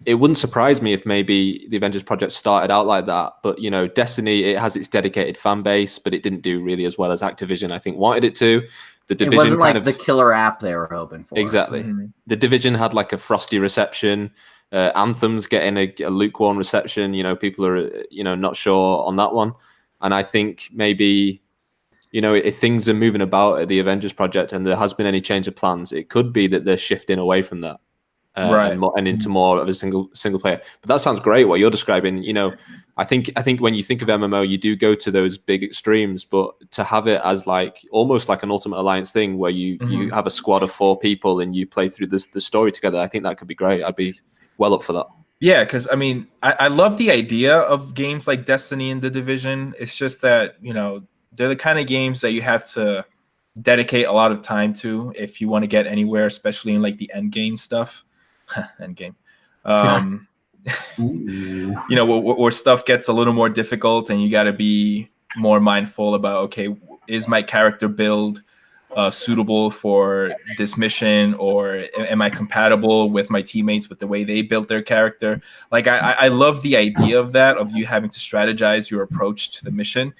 it wouldn't surprise me if maybe the Avengers Project started out like that. But, Destiny, it has its dedicated fan base, but it didn't do really as well as Activision, I think, wanted it to. The Division, it wasn't like the killer app they were hoping for. Exactly. Mm-hmm. The Division had like a frosty reception. Anthem's getting a lukewarm reception. People are, not sure on that one. And I think maybe, if things are moving about at the Avengers Project and there has been any change of plans, it could be that they're shifting away from that. Right. And into more of a single player. But that sounds great what you're describing. I think when you think of MMO, you do go to those big extremes, but to have it as like almost like an Ultimate Alliance thing where you have a squad of 4 people and you play through the story together, I think that could be great. I'd be well up for that. Yeah, because I love the idea of games like Destiny and The Division. It's just that they're the kind of games that you have to dedicate a lot of time to if you want to get anywhere, especially in like the end game stuff. End game. Where stuff gets a little more difficult, and you got to be more mindful about, okay, is my character build suitable for this mission, or am I compatible with my teammates with the way they built their character? Like I love the idea of that, of you having to strategize your approach to the mission.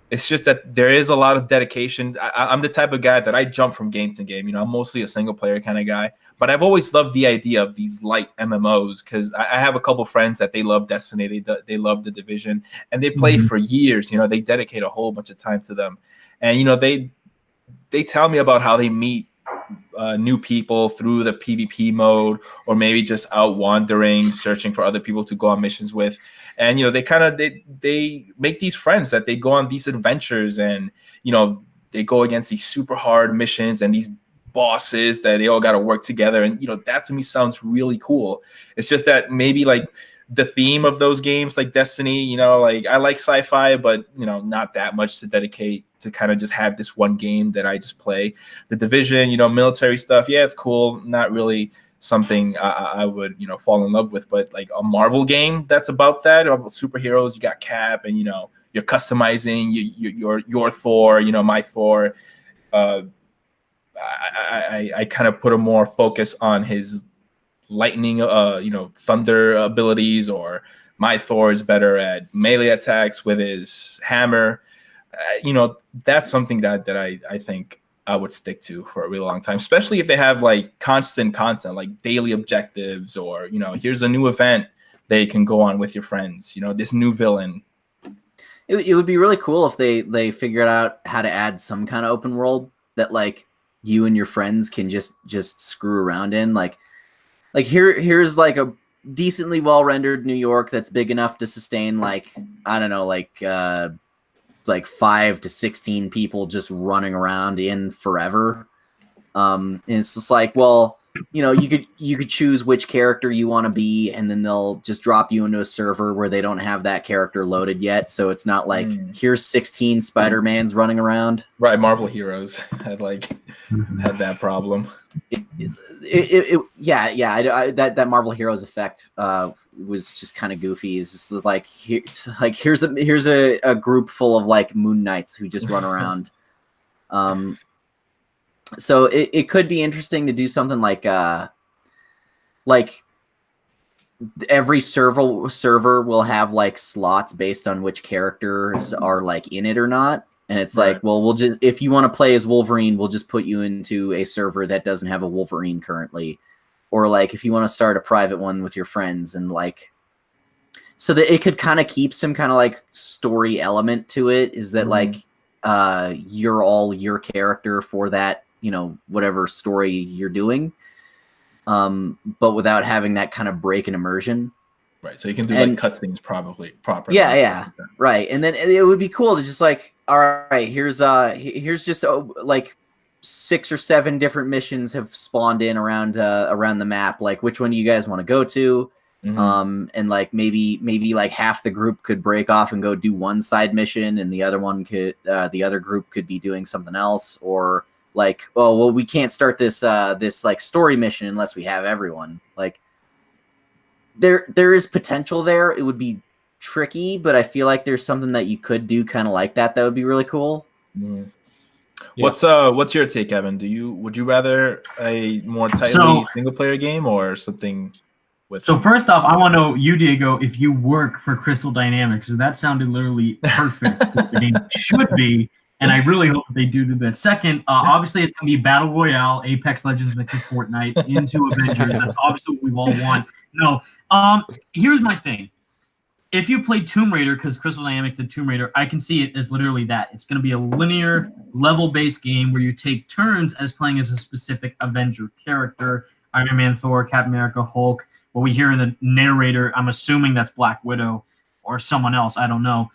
It's just that there is a lot of dedication. I'm the type of guy that I jump from game to game. I'm mostly a single player kind of guy, but I've always loved the idea of these light MMOs because I have a couple friends that they love Destiny, they love The Division, and they play for years. They dedicate a whole bunch of time to them, and they tell me about how they meet new people through the PvP mode, or maybe just out wandering, searching for other people to go on missions with. And, they make these friends that they go on these adventures, and, they go against these super hard missions and these bosses that they all got to work together. And, that to me sounds really cool. It's just that maybe like the theme of those games like Destiny, like I like sci-fi, but, not that much to dedicate to kind of just have this one game that I just play. The Division, military stuff. Yeah, it's cool. Not really something I would, fall in love with, but like a Marvel game that's about that, about superheroes. You got Cap, and, you're customizing your Thor, my Thor. I kind of put a more focus on his lightning, thunder abilities, or my Thor is better at melee attacks with his hammer. That's something that I think I would stick to for a really long time, especially if they have like constant content, like daily objectives, or, here's a new event they can go on with your friends, this new villain. It would be really cool if they figured out how to add some kind of open world that like you and your friends can just screw around in. Like here's like a decently well rendered New York that's big enough to sustain like, I don't know, like 5 to 16 people just running around in forever. And it's just like, well, you could choose which character you want to be, and then they'll just drop you into a server where they don't have that character loaded yet. So it's not like here's 16 Spider-Mans running around. Right. Marvel Heroes had that problem. That Marvel Heroes effect was just kind of goofy. It's just like here's a group full of like Moon Knights who just run around. So it could be interesting to do something like every server will have like slots based on which characters are like in it or not. And it's like, well, we'll just, if you want to play as Wolverine, we'll just put you into a server that doesn't have a Wolverine currently. Or like if you want to start a private one with your friends, and like, so that it could kind of keep some kind of like story element to it, is that like you're all your character for that, you know, whatever story you're doing. But without having that kind of break in immersion. Right. So you can do like cutscenes properly. Yeah. Like right. And then it would be cool to just like, all right, here's just like 6 or 7 different missions have spawned in around the map. Like, which one do you guys want to go to? And like maybe like half the group could break off and go do one side mission, and the other group could be doing something else. Or like, oh well, we can't start this like story mission unless we have everyone. Like, there is potential there. It would be tricky, but I feel like there's something that you could do kind of like that would be really cool. Yeah. What's your take, Evan? Would you rather a more tightly single player game or something with? So first off, I want to know, you, Diego, if you work for Crystal Dynamics, because that sounded literally perfect. What the game should be, and I really hope they do that. Second, obviously it's going to be Battle Royale, Apex Legends mixed with Fortnite into Avengers. That's obviously what we all want. No, here's my thing. If you played Tomb Raider, because Crystal Dynamics did Tomb Raider, I can see it as literally that. It's going to be a linear, level-based game where you take turns as playing as a specific Avenger character. Iron Man, Thor, Captain America, Hulk. What we hear in the narrator, I'm assuming that's Black Widow or someone else. I don't know.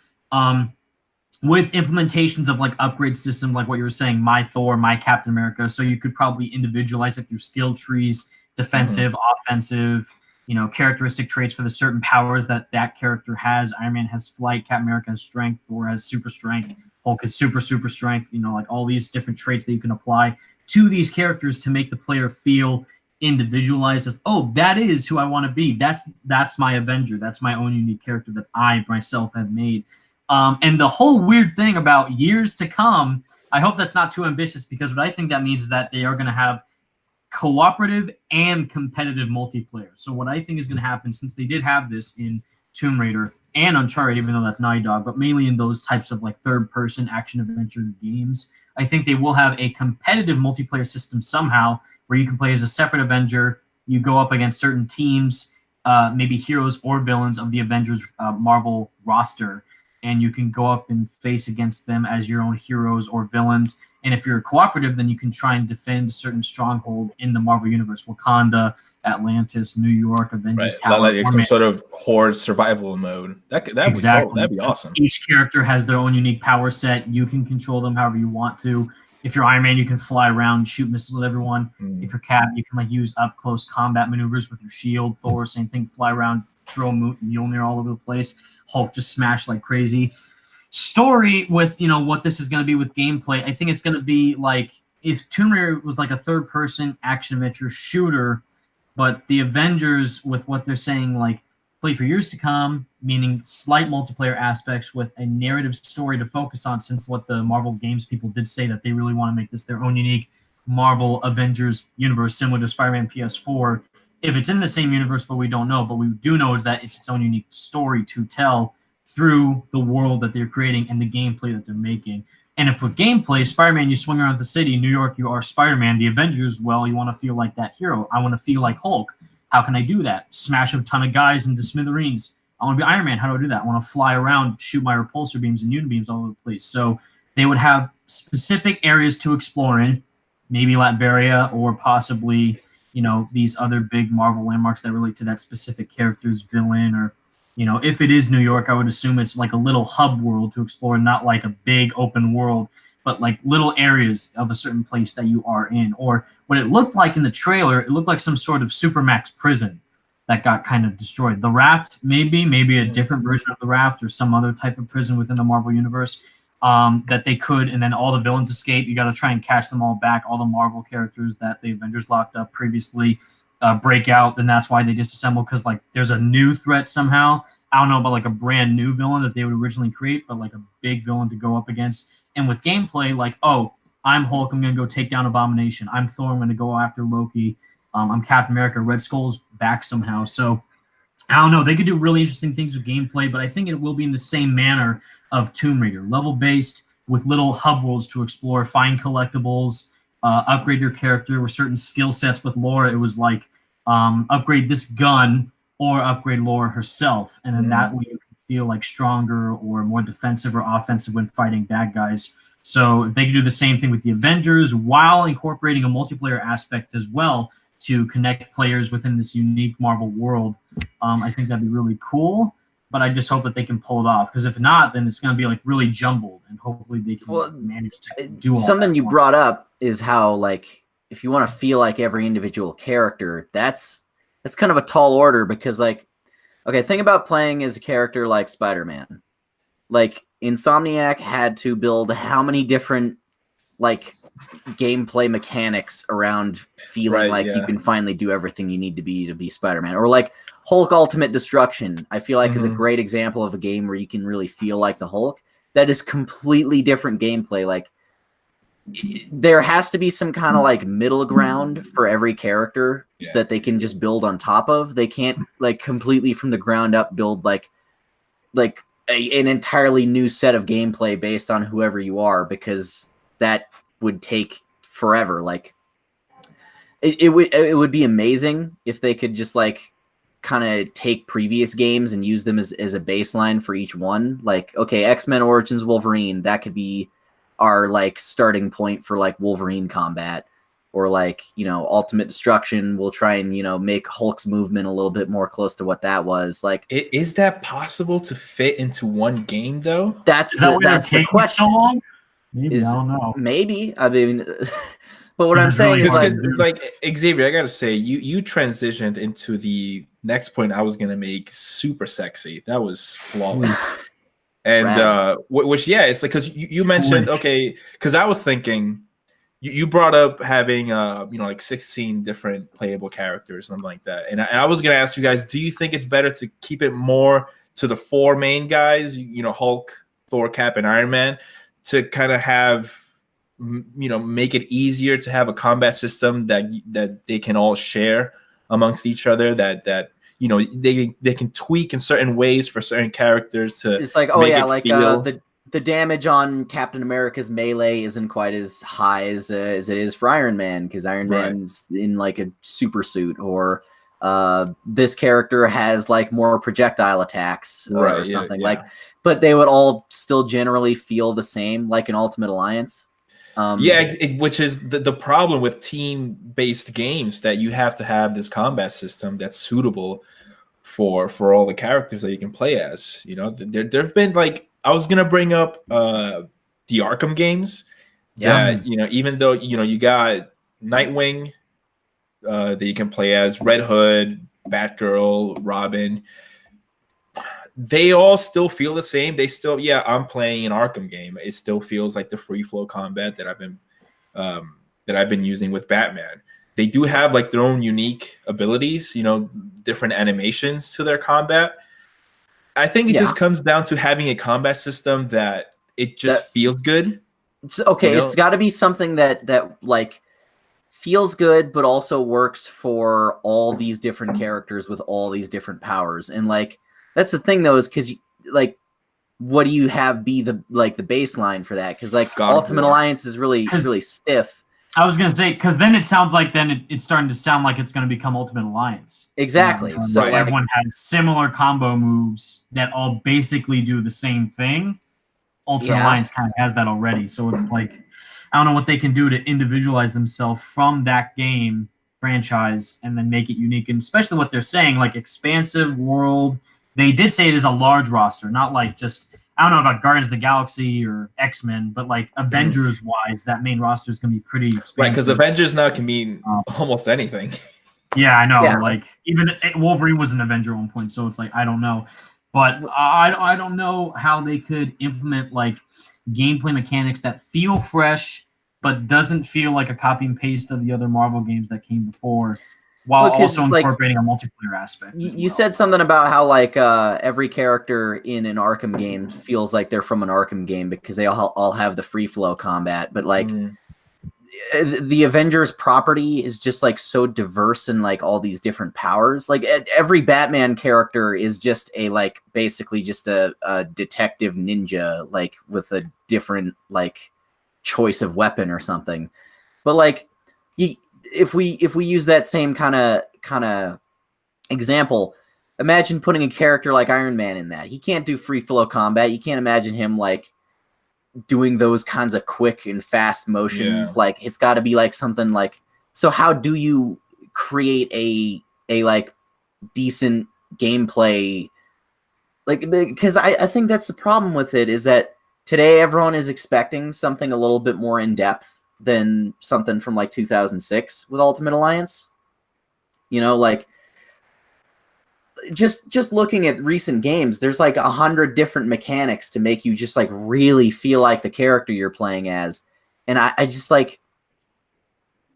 With implementations of like upgrade system, like what you were saying, my Thor, my Captain America. So you could probably individualize it through skill trees, defensive, offensive, you know, characteristic traits for the certain powers that character has. Iron Man has flight, Captain America has strength, Thor has super strength, Hulk has super strength, you know, like all these different traits that you can apply to these characters to make the player feel individualized as, oh, that is who I want to be. That's my Avenger. That's my own unique character that I myself have made. And the whole weird thing about years to come, I hope that's not too ambitious, because what I think that means is that they are going to have cooperative and competitive multiplayer. So what I think is going to happen, since they did have this in Tomb Raider and Uncharted, even though that's Naughty Dog, but mainly in those types of like third-person action-adventure games, I think they will have a competitive multiplayer system somehow where you can play as a separate Avenger. You go up against certain teams, maybe heroes or villains of the Avengers Marvel roster, and you can go up and face against them as your own heroes or villains. And if you're cooperative, then you can try and defend a certain stronghold in the Marvel Universe. Wakanda, Atlantis, New York, Avengers Tower. Like some sort of horde survival mode. That'd be awesome. Each character has their own unique power set. You can control them however you want to. If you're Iron Man, you can fly around, shoot missiles at everyone. If you're Cap, you can like use up close combat maneuvers with your shield. Thor, same thing, fly around, throw Mjolnir all over the place. Hulk just smash like crazy. Story with, you know, what this is going to be with gameplay, I think it's going to be like, if Tomb Raider was like a third-person action-adventure shooter, but the Avengers, with what they're saying, like, play for years to come, meaning slight multiplayer aspects with a narrative story to focus on, since what the Marvel Games people did say that they really want to make this their own unique Marvel Avengers universe, similar to Spider-Man PS4. If it's in the same universe, but we don't know, but we do know is that it's its own unique story to tell through the world that they're creating and the gameplay that they're making. And if with gameplay, Spider-Man, you swing around the city, New York, you are Spider-Man. The Avengers, well, you want to feel like that hero. I want to feel like Hulk. How can I do that? Smash a ton of guys into smithereens. I want to be Iron Man. How do I do that? I want to fly around, shoot my repulsor beams and unibeams all over the place. So they would have specific areas to explore in, maybe Latveria or possibly, you know, these other big Marvel landmarks that relate to that specific character's villain. Or, you know, if it is New York, I would assume it's like a little hub world to explore, not like a big open world, but like little areas of a certain place that you are in. Or what it looked like in the trailer, it looked like some sort of Supermax prison that got kind of destroyed. The Raft, maybe a different version of the Raft or some other type of prison within the Marvel Universe that they could, and then all the villains escape. You got to try and catch them all back. All the Marvel characters that the Avengers locked up previously break out, then that's why they disassemble, because like there's a new threat somehow. I don't know about like a brand new villain that they would originally create, but like a big villain to go up against. And with gameplay, like, oh, I'm Hulk, I'm going to go take down Abomination. I'm Thor, I'm going to go after Loki. I'm Captain America, Red Skull's back somehow. So I don't know. They could do really interesting things with gameplay, but I think it will be in the same manner of Tomb Raider, level-based with little hub worlds to explore, find collectibles, upgrade your character with certain skill sets. With Laura, it was like upgrade this gun or upgrade Laura herself, and then that way you can feel like stronger or more defensive or offensive when fighting bad guys. So they could do the same thing with the Avengers while incorporating a multiplayer aspect as well to connect players within this unique Marvel world. I think that'd be really cool, but I just hope that they can pull it off, because if not, then it's going to be like really jumbled, and hopefully they can manage to do all something that. You brought up is how, like, if you want to feel like every individual character, that's kind of a tall order, because, like, okay, think about playing as a character like Spider-Man. Like, Insomniac had to build how many different, like, gameplay mechanics around feeling you can finally do everything you need to be Spider-Man. Or like Hulk Ultimate Destruction, I feel like is a great example of a game where you can really feel like the Hulk. That is completely different gameplay. Like, there has to be some kind of like middle ground for every character so that they can just build on top of. They can't like completely from the ground up build like an entirely new set of gameplay based on whoever you are, because that would take forever. Like, it would be amazing if they could just like kind of take previous games and use them as a baseline for each one. Like, okay, X-Men Origins Wolverine, that could be our like starting point for like Wolverine combat. Or like, you know, Ultimate Destruction, we'll try and, you know, make Hulk's movement a little bit more close to what that was. Like, is that possible to fit into one game though? That's the question. So long? Maybe, I don't know. Maybe. I mean, but what I'm saying is like Xavier, I gotta say, you transitioned into the next point I was gonna make super sexy. That was flawless. And which it's like, because you mentioned, okay, because I was thinking you brought up having like 16 different playable characters, something like that. And I was gonna ask you guys, do you think it's better to keep it more to the 4 main guys, you know, Hulk, Thor, Cap, and Iron Man, to kind of have, you know, make it easier to have a combat system that they can all share amongst each other, that you know they can tweak in certain ways for certain characters to. It's like, the damage on Captain America's melee isn't quite as high as it is for Iron Man, because Iron Man's in like a super suit, or this character has like more projectile attacks or something like. But they would all still generally feel the same, like an Ultimate Alliance. Which is the problem with team-based games, that you have to have this combat system that's suitable for all the characters that you can play as. You know, there've been, like, I was gonna bring up the Arkham games. That, you know, even though, you know, you got Nightwing that you can play as, Red Hood, Batgirl, Robin, they all still feel the same. They still, I'm playing an Arkham game. It still feels like the free flow combat that I've been using with Batman. They do have like their own unique abilities, you know, different animations to their combat. I think it just comes down to having a combat system that it just feels good. Okay, you know? It's got to be something that like feels good, but also works for all these different characters with all these different powers. And like, that's the thing though, is because like, what do you have be the baseline for that? Because like Ultimate Alliance is really stiff. I was gonna say, because then it sounds like it's starting to sound like it's going to become Ultimate Alliance. Exactly. So everyone has similar combo moves that all basically do the same thing. Ultimate Alliance kind of has that already, so it's like, I don't know what they can do to individualize themselves from that game franchise and then make it unique. And especially what they're saying, like expansive world. They did say it is a large roster, not like just, I don't know about Guardians of the Galaxy or X-Men, but like Avengers-wise, that main roster is going to be pretty expansive. Right, because Avengers now can mean almost anything. Yeah, I know. Yeah. Like, even Wolverine was an Avenger at one point, so it's like, I don't know. But I don't know how they could implement like gameplay mechanics that feel fresh, but doesn't feel like a copy and paste of the other Marvel games that came before, while also incorporating a multiplayer aspect. You said something about how like every character in an Arkham game feels like they're from an Arkham game because they all have the free flow combat. But like the Avengers property is just like so diverse in like all these different powers. Like every Batman character is just a like basically just a detective ninja, like with a different like choice of weapon or something. But like if we use that same kind of example, imagine putting a character like Iron Man in that. He can't do free flow combat. You can't imagine him like doing those kinds of quick and fast motions. Yeah. Like it's got to be like something like, so how do you create a like decent gameplay? Like, because I think that's the problem with it, is that today everyone is expecting something a little bit more in depth than something from like 2006 with Ultimate Alliance. You know, like just looking at recent games, there's like 100 different mechanics to make you just like really feel like the character you're playing as. And I just like,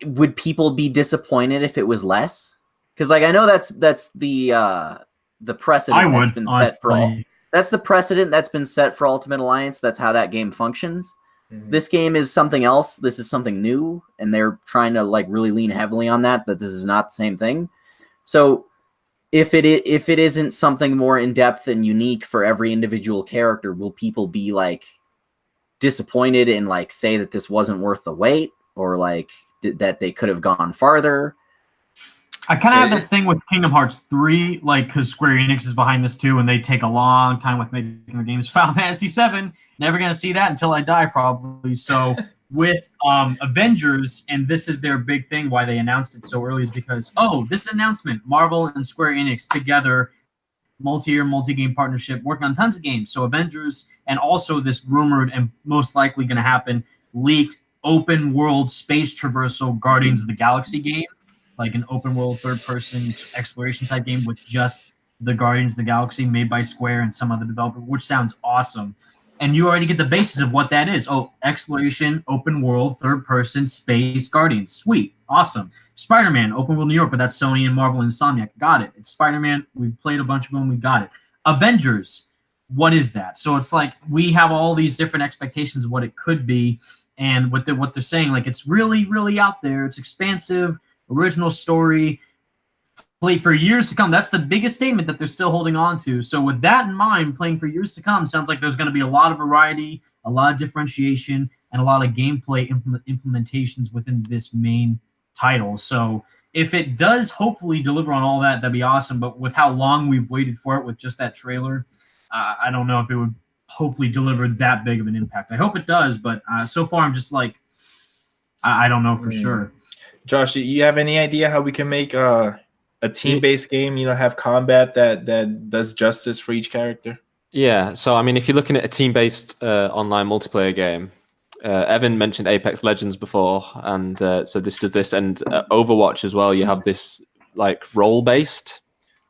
would people be disappointed if it was less? Because like I know that's the precedent that's been set for all. That's the precedent that's been set for Ultimate Alliance. That's how that game functions. Mm-hmm. This game is something else. This is something new, and they're trying to like really lean heavily on that this is not the same thing. So if it isn't something more in depth and unique for every individual character, will people be like disappointed and like say that this wasn't worth the wait, or like that they could have gone farther? I kind of have that thing with Kingdom Hearts 3, like, because Square Enix is behind this too, and they take a long time with making the games. Final Fantasy 7, never going to see that until I die, probably. So with Avengers, and this is their big thing, why they announced it so early, is because, this announcement, Marvel and Square Enix together, multi-year, multi-game partnership, working on tons of games. So Avengers, and also this rumored and most likely going to happen, leaked open world space traversal Guardians of the Galaxy game, like an open world third-person exploration type game with just the Guardians of the Galaxy made by Square and some other developer, which sounds awesome. And you already get the basis of what that is. Exploration, open world, third-person, space, Guardians. Sweet. Awesome. Spider-Man, open world New York, but that's Sony and Marvel and Insomniac. Got it. It's Spider-Man. We've played a bunch of them. We got it. Avengers, what is that? So it's like we have all these different expectations of what it could be, and what they're saying, like it's really, really out there. It's expansive, original story, play for years to come. That's the biggest statement that they're still holding on to. So with that in mind, playing for years to come sounds like there's going to be a lot of variety, a lot of differentiation, and a lot of gameplay implementations within this main title. So if it does hopefully deliver on all that, that'd be awesome. But with how long we've waited for it with just that trailer, I don't know if it would hopefully deliver that big of an impact. I hope it does, but so far I'm just like, I don't know for sure. Josh, you have any idea how we can make a team-based game, have combat that does justice for each character? Yeah, so I mean, if you're looking at a team-based online multiplayer game, Evan mentioned Apex Legends before, and so this does this, and Overwatch as well. You have this like role-based.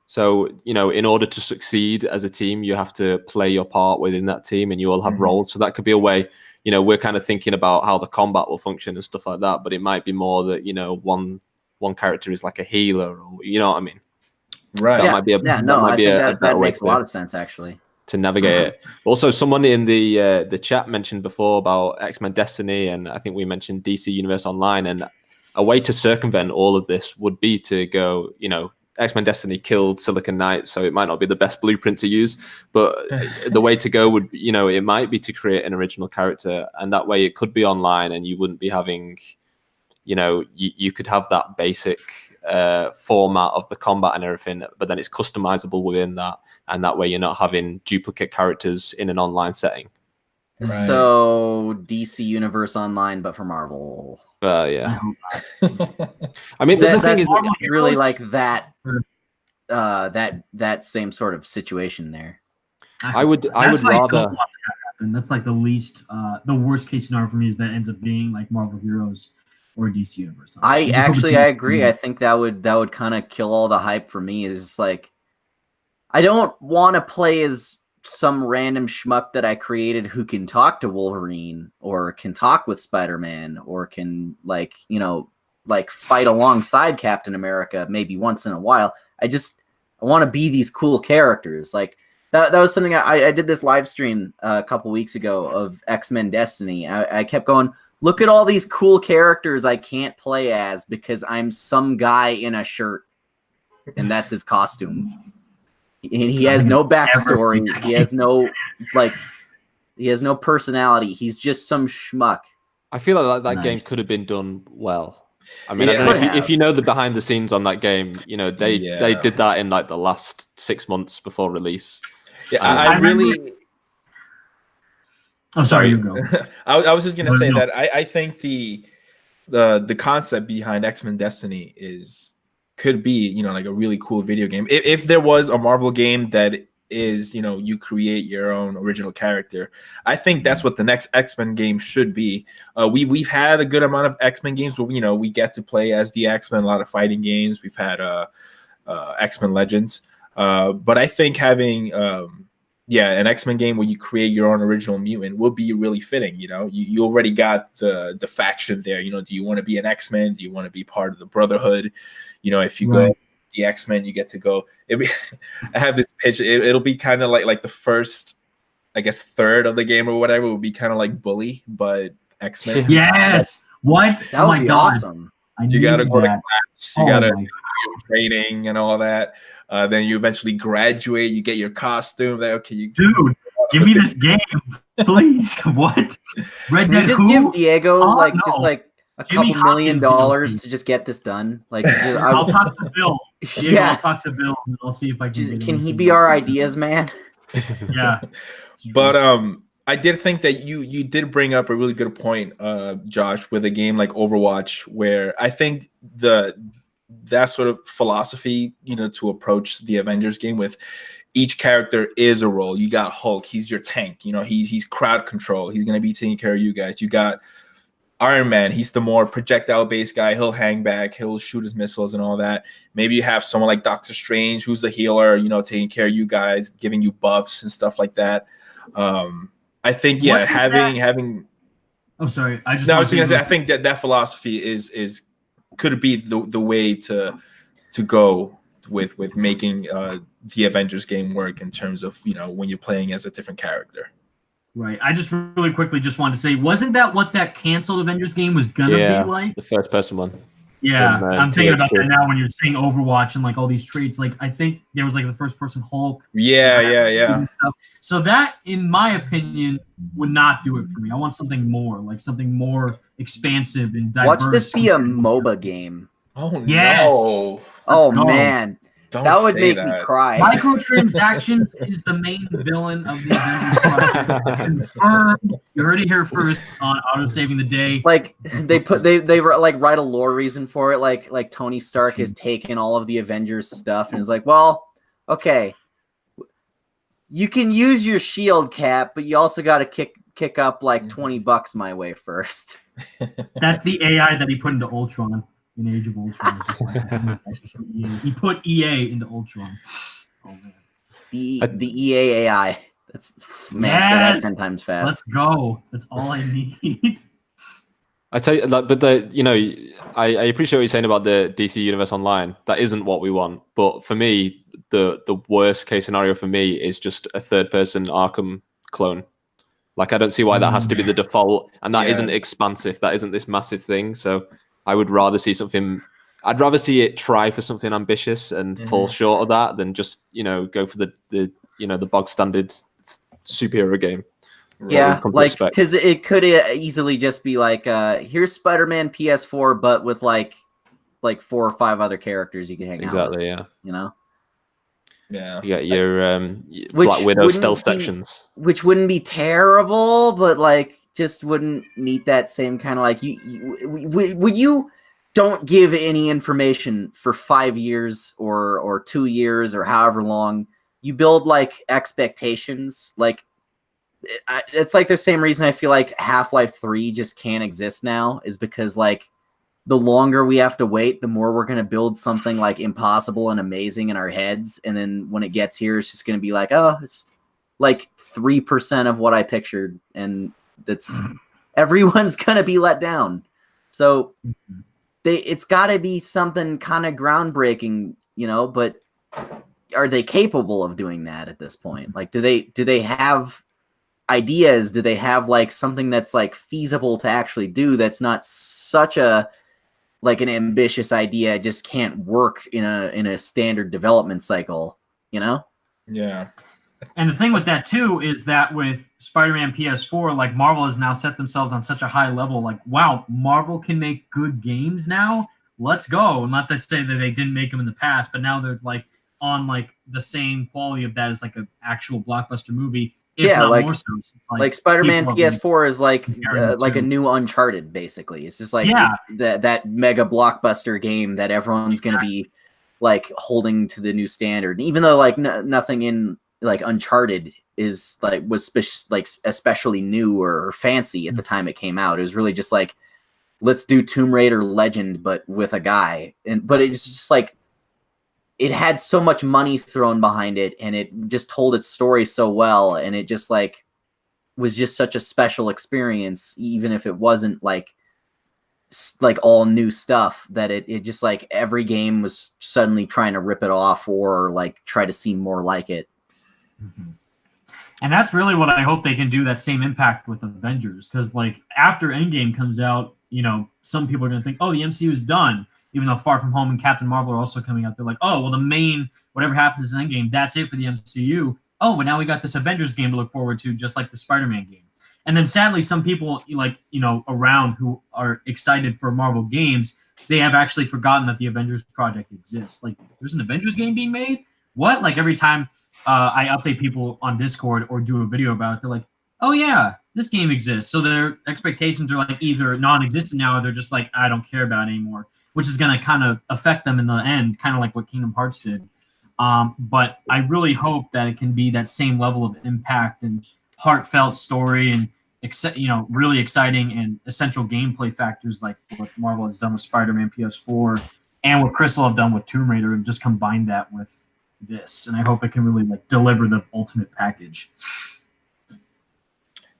So in order to succeed as a team, you have to play your part within that team, and you all have roles. So that could be a way. We're kind of thinking about how the combat will function and stuff like that, but it might be more that one character is like a healer, or you know what I mean? Right. That might be a that makes a lot of sense actually to navigate it. Also, someone in the chat mentioned before about X-Men Destiny, and I think we mentioned DC Universe Online, and a way to circumvent all of this would be to go, X-Men Destiny killed Silicon Knight, so it might not be the best blueprint to use, but the way to go would, it might be to create an original character, and that way it could be online, and you wouldn't be having, you could have that basic format of the combat and everything, but then it's customizable within that, and that way you're not having duplicate characters in an online setting. Right. So DC Universe Online, but for Marvel. Yeah. I mean, the thing is really like that. That same sort of situation there. I would rather. That's like the least, the worst case scenario for me is that ends up being like Marvel Heroes or DC Universe. I agree. I think that would kind of kill all the hype for me. Is like, I don't want to play as some random schmuck that I created who can talk to Wolverine or can talk with Spider-Man or can like fight alongside Captain America maybe once in a while. I want to be these cool characters. Like that was something I did this live stream a couple weeks ago of X-Men Destiny. I kept going, Look at all these cool characters I can't play as because I'm some guy in a shirt, and that's his costume. And he has no backstory. He has no personality. He's just some schmuck. I feel like that game could have been done well. I mean, Yeah, I don't know if you know the behind the scenes on that game. You know, they did that in like the last 6 months before release. Yeah, I really. Oh, sorry, you go. I was just gonna say that I think the concept behind X-Men Destiny could be, you know, like a really cool video game. If there was a Marvel game that is, you know, you create your own original character, I think that's what the next X-Men game should be. We've had a good amount of X-Men games where, you know, we get to play as the X-Men, a lot of fighting games. We've had X-Men Legends, but I think having an X-Men game where you create your own original mutant will be really fitting. You know, you already got the faction there. You know, do you want to be an X-Men? Do you want to be part of the Brotherhood? You know, if you go the X-Men, you get to go. I have this pitch. It'll be kind of like the first, I guess, third of the game or whatever. It will be kind of like Bully, but X-Men. Yes. What? That would be awesome. You got to go to class. You got to do your training and all that. Then you eventually graduate. You get your costume. Dude, give me this game, please. What? Red Dead? Just give Diego just like a couple $1 million to just get this done. Like, I'll talk to Bill. Diego, I'll talk to Bill and I'll see if I can. Can he be our ideas man? Yeah. But I did think that you did bring up a really good point, Josh, with a game like Overwatch, where I think that sort of philosophy, you know, to approach the Avengers game with each character is a role. You got Hulk, he's your tank, you know, he's crowd control, he's gonna be taking care of you guys. You got Iron Man, he's the more projectile based guy, he'll hang back, he'll shoot his missiles and all that. Maybe you have someone like Doctor Strange who's the healer, you know, taking care of you guys, giving you buffs and stuff like that. I think having I'm sorry, I was gonna say I think that philosophy could be the way to go with making the Avengers game work in terms of, you know, when you're playing as a different character. Right. I just really quickly just wanted to say, wasn't that what that canceled Avengers game was gonna be like? The first person one. Yeah, I'm thinking about that now when you're saying Overwatch and like all these traits. Like I think there was like the first person Hulk. Yeah. So that, in my opinion, would not do it for me. I want something more, like something more expansive and diverse. Watch this be a MOBA game. Oh yes. No! Oh man. That would make me cry. Microtransactions is the main villain of the Avengers Project. Confirmed. You heard it here first on Autosaving the Day. Like they were like write a lore reason for it. Like Tony Stark has taken all of the Avengers stuff and is like, well, okay, you can use your shield cap, but you also got to kick up like $20 my way first. That's the AI that he put into Ultron. In Age of Ultron. He put EA into Ultron. Oh man. The EA AI. That's man, it's 10 times fast. Let's go. That's all I need. I tell you, but I appreciate what you're saying about the DC Universe Online. That isn't what we want. But for me, the worst case scenario for me is just a third-person Arkham clone. Like I don't see why that has to be the default, and that isn't expansive. That isn't this massive thing. So I would rather see something. I'd rather see it try for something ambitious and fall short of that than just go for the bog standard superhero game. Yeah, like because it could easily just be like, here's Spider-Man PS4, but with like 4 or 5 other characters you can hang out with. Exactly. Yeah. Yeah. You got your Black Widow stealth sections, which wouldn't be terrible, but like just wouldn't meet that same kind of like would you don't give any information for 5 years or 2 years or however long. You build like expectations. Like it's like the same reason I feel like Half-Life 3 just can't exist now is because like the longer we have to wait, the more we're going to build something like impossible and amazing in our heads. And then when it gets here, it's just going to be like, oh, it's like 3% of what I pictured. And that's everyone's going to be let down. So it's got to be something kind of groundbreaking, but are they capable of doing that at this point? Like, do they have ideas? Do they have like something that's like feasible to actually do? That's not such a like an ambitious idea. It just can't work in a standard development cycle, you know? Yeah. And the thing with that too is that with Spider-Man PS4, like Marvel has now set themselves on such a high level. Like, wow, Marvel can make good games now. Let's go. Not to say that they didn't make them in the past, but now they're like on like the same quality of that as like an actual blockbuster movie. If not like more so. It's like Spider-Man PS4 is like a new Uncharted, basically. It's just like that mega blockbuster game that everyone's going to be like holding to the new standard. And even though like nothing in like Uncharted is like was especially new or fancy at the time it came out. It was really just like, let's do Tomb Raider Legend, but with a guy. But it's just like, it had so much money thrown behind it, and it just told its story so well, and it just like was just such a special experience, even if it wasn't like all new stuff, that it just like every game was suddenly trying to rip it off or like try to seem more like it. Mm-hmm. And that's really what I hope they can do, that same impact with Avengers, because like after Endgame comes out, you know, some people are going to think, oh, the MCU is done. Even though Far From Home and Captain Marvel are also coming out, they're like, oh, well, the main, whatever happens in Endgame, that's it for the MCU. Oh, but now we got this Avengers game to look forward to, just like the Spider-Man game. And then sadly, some people like, you know, around who are excited for Marvel games, they have actually forgotten that the Avengers Project exists. Like, there's an Avengers game being made? What? Like every time I update people on Discord or do a video about it, they're like, oh yeah, this game exists. So their expectations are like either non-existent now, or they're just like, I don't care about it anymore, which is going to kind of affect them in the end, kind of like what Kingdom Hearts did. But I really hope that it can be that same level of impact and heartfelt story and, you know, really exciting and essential gameplay factors like what Marvel has done with Spider-Man PS4 and what Crystal have done with Tomb Raider, and just combine that with this. And I hope it can really like deliver the ultimate package.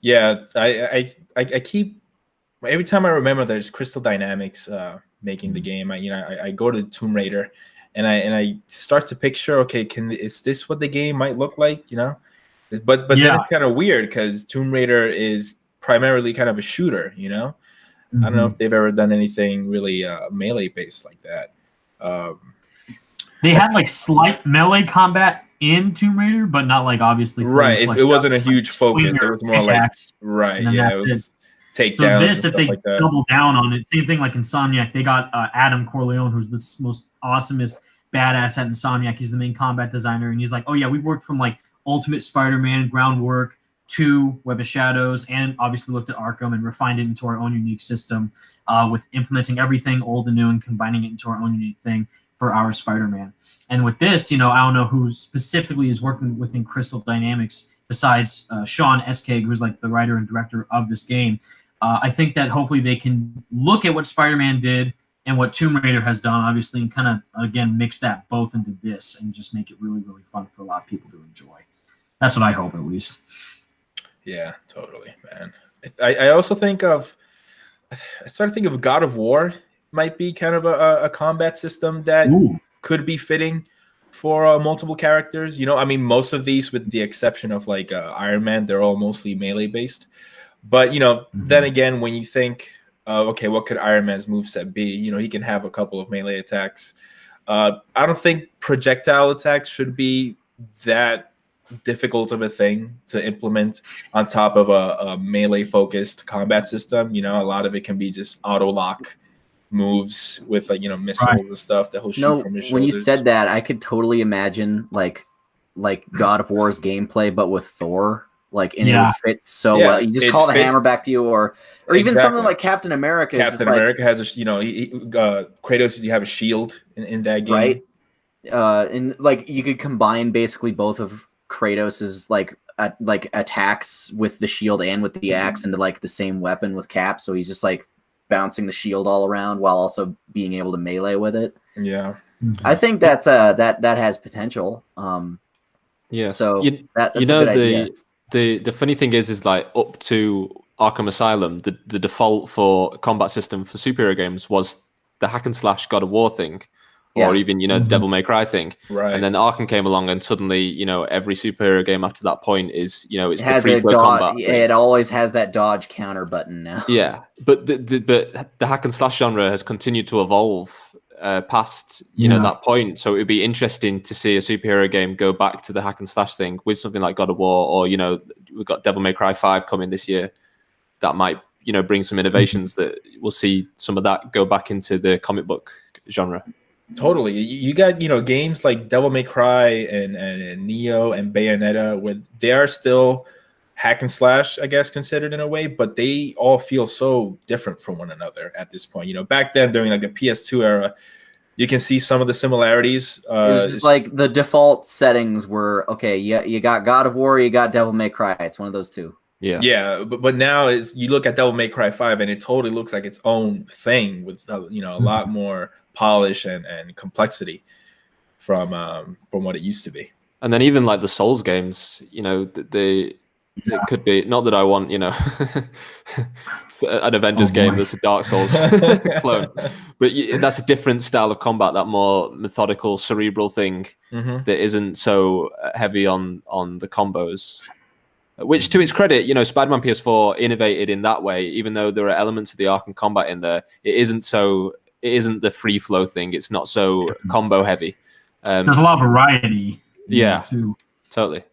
Yeah, I keep, every time I remember there's Crystal Dynamics making the game, I go to Tomb Raider and I start to picture, okay, is this what the game might look like, you know? But then it's kind of weird because Tomb Raider is primarily kind of a shooter, you know? I don't know if they've ever done anything really melee based like that. They had like slight melee combat in Tomb Raider, but not like obviously. Right, it wasn't a huge focus. It was more like it was takedowns. So this, if they double down on it, same thing like Insomniac. They got Adam Corleone, who's the most awesomest badass at Insomniac. He's the main combat designer, and he's like, oh yeah, we worked from like Ultimate Spider-Man, Groundwork to Web of Shadows, and obviously looked at Arkham and refined it into our own unique system, with implementing everything old and new and combining it into our own unique thing for our Spider-Man. And with this, you know, I don't know who specifically is working within Crystal Dynamics besides Sean Eskeg, who's like the writer and director of this game. I think that hopefully they can look at what Spider-Man did and what Tomb Raider has done, obviously, and kind of, again, mix that both into this and just make it really, really fun for a lot of people to enjoy. That's what I hope, at least. Yeah, totally, man. I also think of, I started thinking of God of War might be kind of a combat system that could be fitting for multiple characters. You know, I mean, most of these, with the exception of like Iron Man, they're all mostly melee based. But, you know, then again, when you think, okay, what could Iron Man's moveset be? You know, he can have a couple of melee attacks. I don't think projectile attacks should be that difficult of a thing to implement on top of a melee focused combat system. You know, a lot of it can be just auto lock moves with like, you know, missiles and stuff that he'll shoot from his shoulders. When you said that, I could totally imagine like God of War's gameplay, but with Thor. Like, and it would fit so well. You just call the hammer back to you, or even something like Captain America. Captain America has a, you know, Kratos, you have a shield in that game, right? And like you could combine basically both of Kratos's like attacks with the shield and with the axe into like the same weapon with Cap. So he's just like bouncing the shield all around while also being able to melee with it. Yeah, I think that's that has potential. Yeah. So that's you know, a good idea. The funny thing is like up to Arkham Asylum, the default for combat system for superhero games was the hack and slash God of War thing, or even, you know, Devil May Cry thing. Right. And then Arkham came along, and suddenly, you know, every superhero game after that point is, you know, it's has the free flow combat. It always has that dodge counter button now. Yeah, but the hack and slash genre has continued to evolve past, you know, that point. So it would be interesting to see a superhero game go back to the hack and slash thing with something like God of War, or, you know, we've got Devil May Cry 5 coming this year. That might, you know, bring some innovations that we'll see some of that go back into the comic book genre. Totally. You got, you know, games like Devil May Cry and Neo and Bayonetta, where they are still hack and slash, I guess, considered in a way, but they all feel so different from one another at this point. You know, back then during like the PS2 era, you can see some of the similarities. It was just like the default settings were, okay, you got God of War, you got Devil May Cry. It's one of those two. Yeah, but now is you look at Devil May Cry 5 and it totally looks like its own thing with you know, a lot more polish and complexity from what it used to be. And then even like the Souls games, you know, it could be, not that I want, you know, an Avengers game that's a Dark Souls clone, but that's a different style of combat, that more methodical, cerebral thing that isn't so heavy on the combos. Which, to its credit, you know, Spider-Man PS4 innovated in that way. Even though there are elements of the Arkham combat in there, it isn't the free flow thing. It's not so combo heavy. There's a lot of variety. Yeah, too. Totally.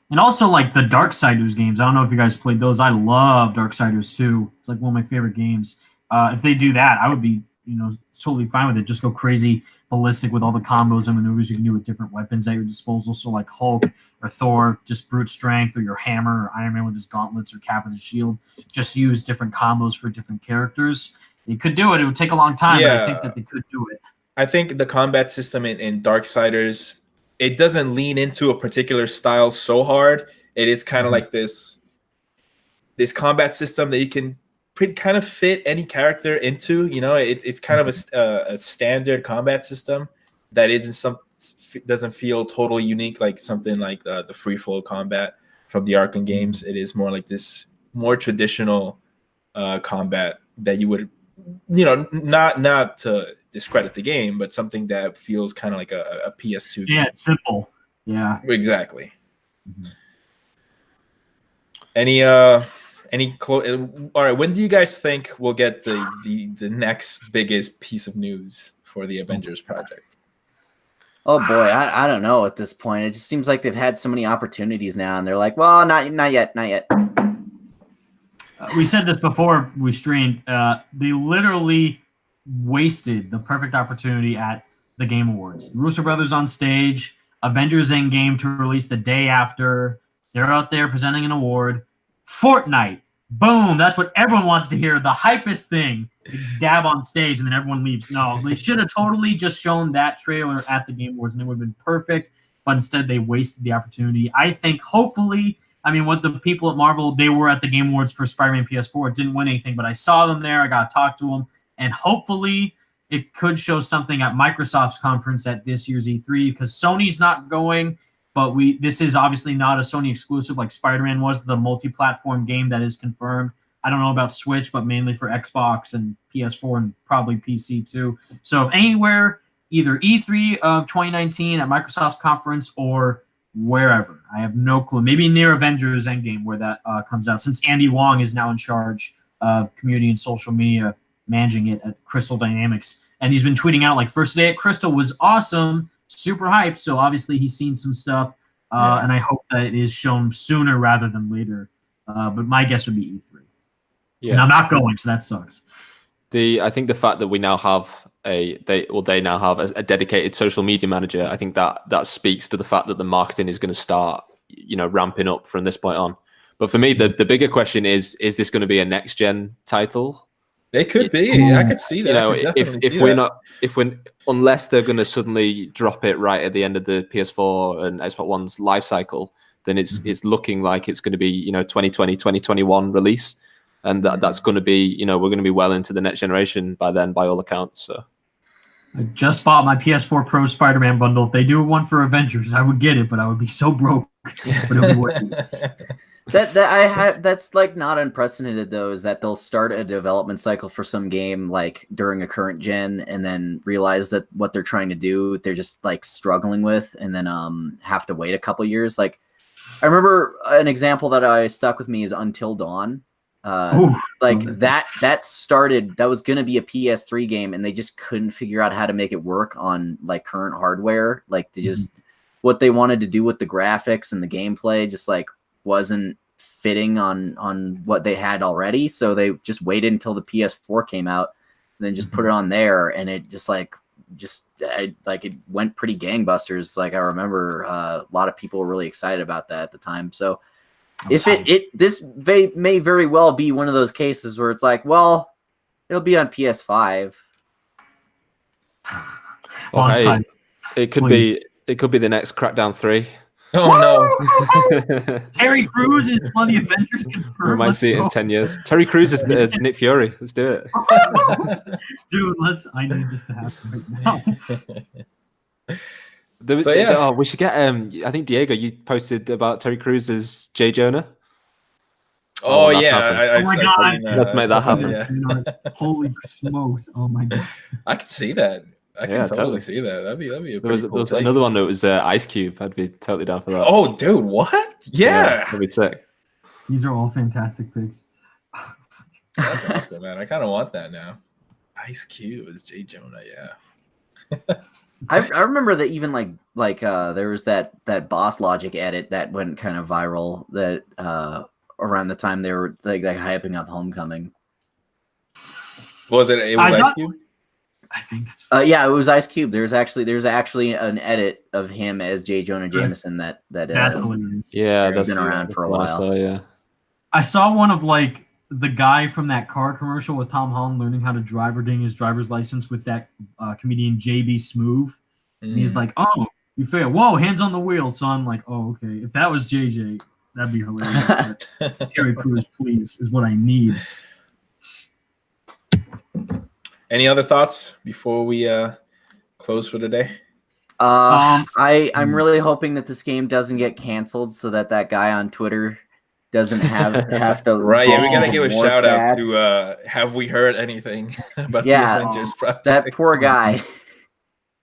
And also, like the Darksiders games. I don't know if you guys played those. I love Darksiders 2. It's like one of my favorite games. If they do that, I would be, you know, totally fine with it. Just go crazy, ballistic with all the combos and maneuvers you can do with different weapons at your disposal. So like Hulk or Thor, just brute strength, or your hammer, or Iron Man with his gauntlets, or Cap with his shield. Just use different combos for different characters. They could do it. It would take a long time, but I think that they could do it. I think the combat system in Darksiders, it doesn't lean into a particular style so hard. It is kind of like this combat system that you can kind of fit any character into. You know, it's kind of a standard combat system that doesn't feel totally unique, like something like the free flow combat from the Arkham games. It is more like this more traditional combat that you would, you know, not to discredit the game, but something that feels kind of like a PS2 game. Yeah, it's simple. Yeah, exactly. Any all right, when do you guys think we'll get the next biggest piece of news for the Avengers Project? Oh boy, I don't know at this point. It just seems like they've had so many opportunities now, and they're like, well, not yet. We said this before we streamed. They literally wasted the perfect opportunity at the Game Awards. Russo brothers on stage, Avengers Endgame to release the day after. They're out there presenting an award. Fortnite, boom! That's what everyone wants to hear. The hypest thing. It's dab on stage, and then everyone leaves. No, they should have totally just shown that trailer at the Game Awards, and it would have been perfect. But instead, they wasted the opportunity. I think, hopefully, I mean, what the people at Marvel, they were at the Game Awards for Spider-Man PS4. It didn't win anything, but I saw them there. I got to talk to them. And hopefully it could show something at Microsoft's conference at this year's E3, because Sony's not going, but this is obviously not a Sony exclusive like Spider-Man was, the multi-platform game that is confirmed. I don't know about Switch, but mainly for Xbox and PS4 and probably PC too. So if anywhere, either E3 of 2019 at Microsoft's conference or wherever. I have no clue. Maybe near Avengers Endgame where that comes out, since Andy Wong is now in charge of community and social media, managing it at Crystal Dynamics. And he's been tweeting out like, first day at Crystal was awesome, super hyped. So obviously he's seen some stuff, and I hope that it is shown sooner rather than later. But my guess would be E3. Yeah. And I'm not going, so that sucks. I think the fact that we now have they now have a dedicated social media manager, I think that speaks to the fact that the marketing is going to start, you know, ramping up from this point on. But for me, the bigger question is this going to be a next gen title? It could be. I could see that. You know, unless they're going to suddenly drop it right at the end of the PS4 and Xbox One's life cycle, then it's looking like it's going to be, you know, 2020, 2021 release. And that's going to be, you know, we're going to be well into the next generation by then, by all accounts. So I just bought my PS4 Pro Spider-Man bundle. If they do one for Avengers, I would get it, but I would be so broke. But it would. That's like not unprecedented though, is that they'll start a development cycle for some game like during a current gen and then realize that what they're trying to do they're just like struggling with, and then have to wait a couple years. Like I remember an example that I stuck with me is Until Dawn. That started, that was gonna be a PS3 game and they just couldn't figure out how to make it work on like current hardware. Like they just what they wanted to do with the graphics and the gameplay just like wasn't fitting on what they had already, so they just waited until the PS4 came out and then just put it on there, and it just it went pretty gangbusters. Like I remember a lot of people were really excited about that at the time. So if this may very well be one of those cases where it's like, well, it'll be on PS5. Well, hey, it could be the next Crackdown 3. Oh no! Terry Crews is one of the Avengers confirmed. We might see it in 10 years. Terry Crews is Nick Fury. Let's do it. Dude, I need this to happen right now. We should get. I think Diego, you posted about Terry Crews as J. Jonah. Oh yeah! Oh my god! Let's make that happen. Yeah. Holy smokes! Oh my god! I can see that. I can totally see that. That'd be a there was another one that was Ice Cube. I'd be totally down for that. Oh, dude, what? Yeah, that'd be sick. These are all fantastic picks. That's awesome, man. I kind of want that now. Ice Cube is J. Jonah. Yeah. I remember that even like there was that Boss Logic edit that went kind of viral that around the time they were like hyping up Homecoming. Was it was Ice Cube? I think that's yeah, it was Ice Cube. There's actually an edit of him as J. Jonah Jameson that's hilarious. Yeah, that's been around for a while. Yeah, I saw one of like the guy from that car commercial with Tom Holland learning how to drive or getting his driver's license with that comedian JB Smoove. And he's like, "Oh, you fail! Whoa, hands on the wheel, son!" Like, "Oh, okay. If that was JJ, that'd be hilarious." Terry Crews, please, is what I need. Any other thoughts before we close for the day? I'm really hoping that this game doesn't get canceled so that guy on Twitter doesn't have to. Right, yeah, we gotta give a shout out to Have We Heard Anything About the Avengers Project? That poor guy.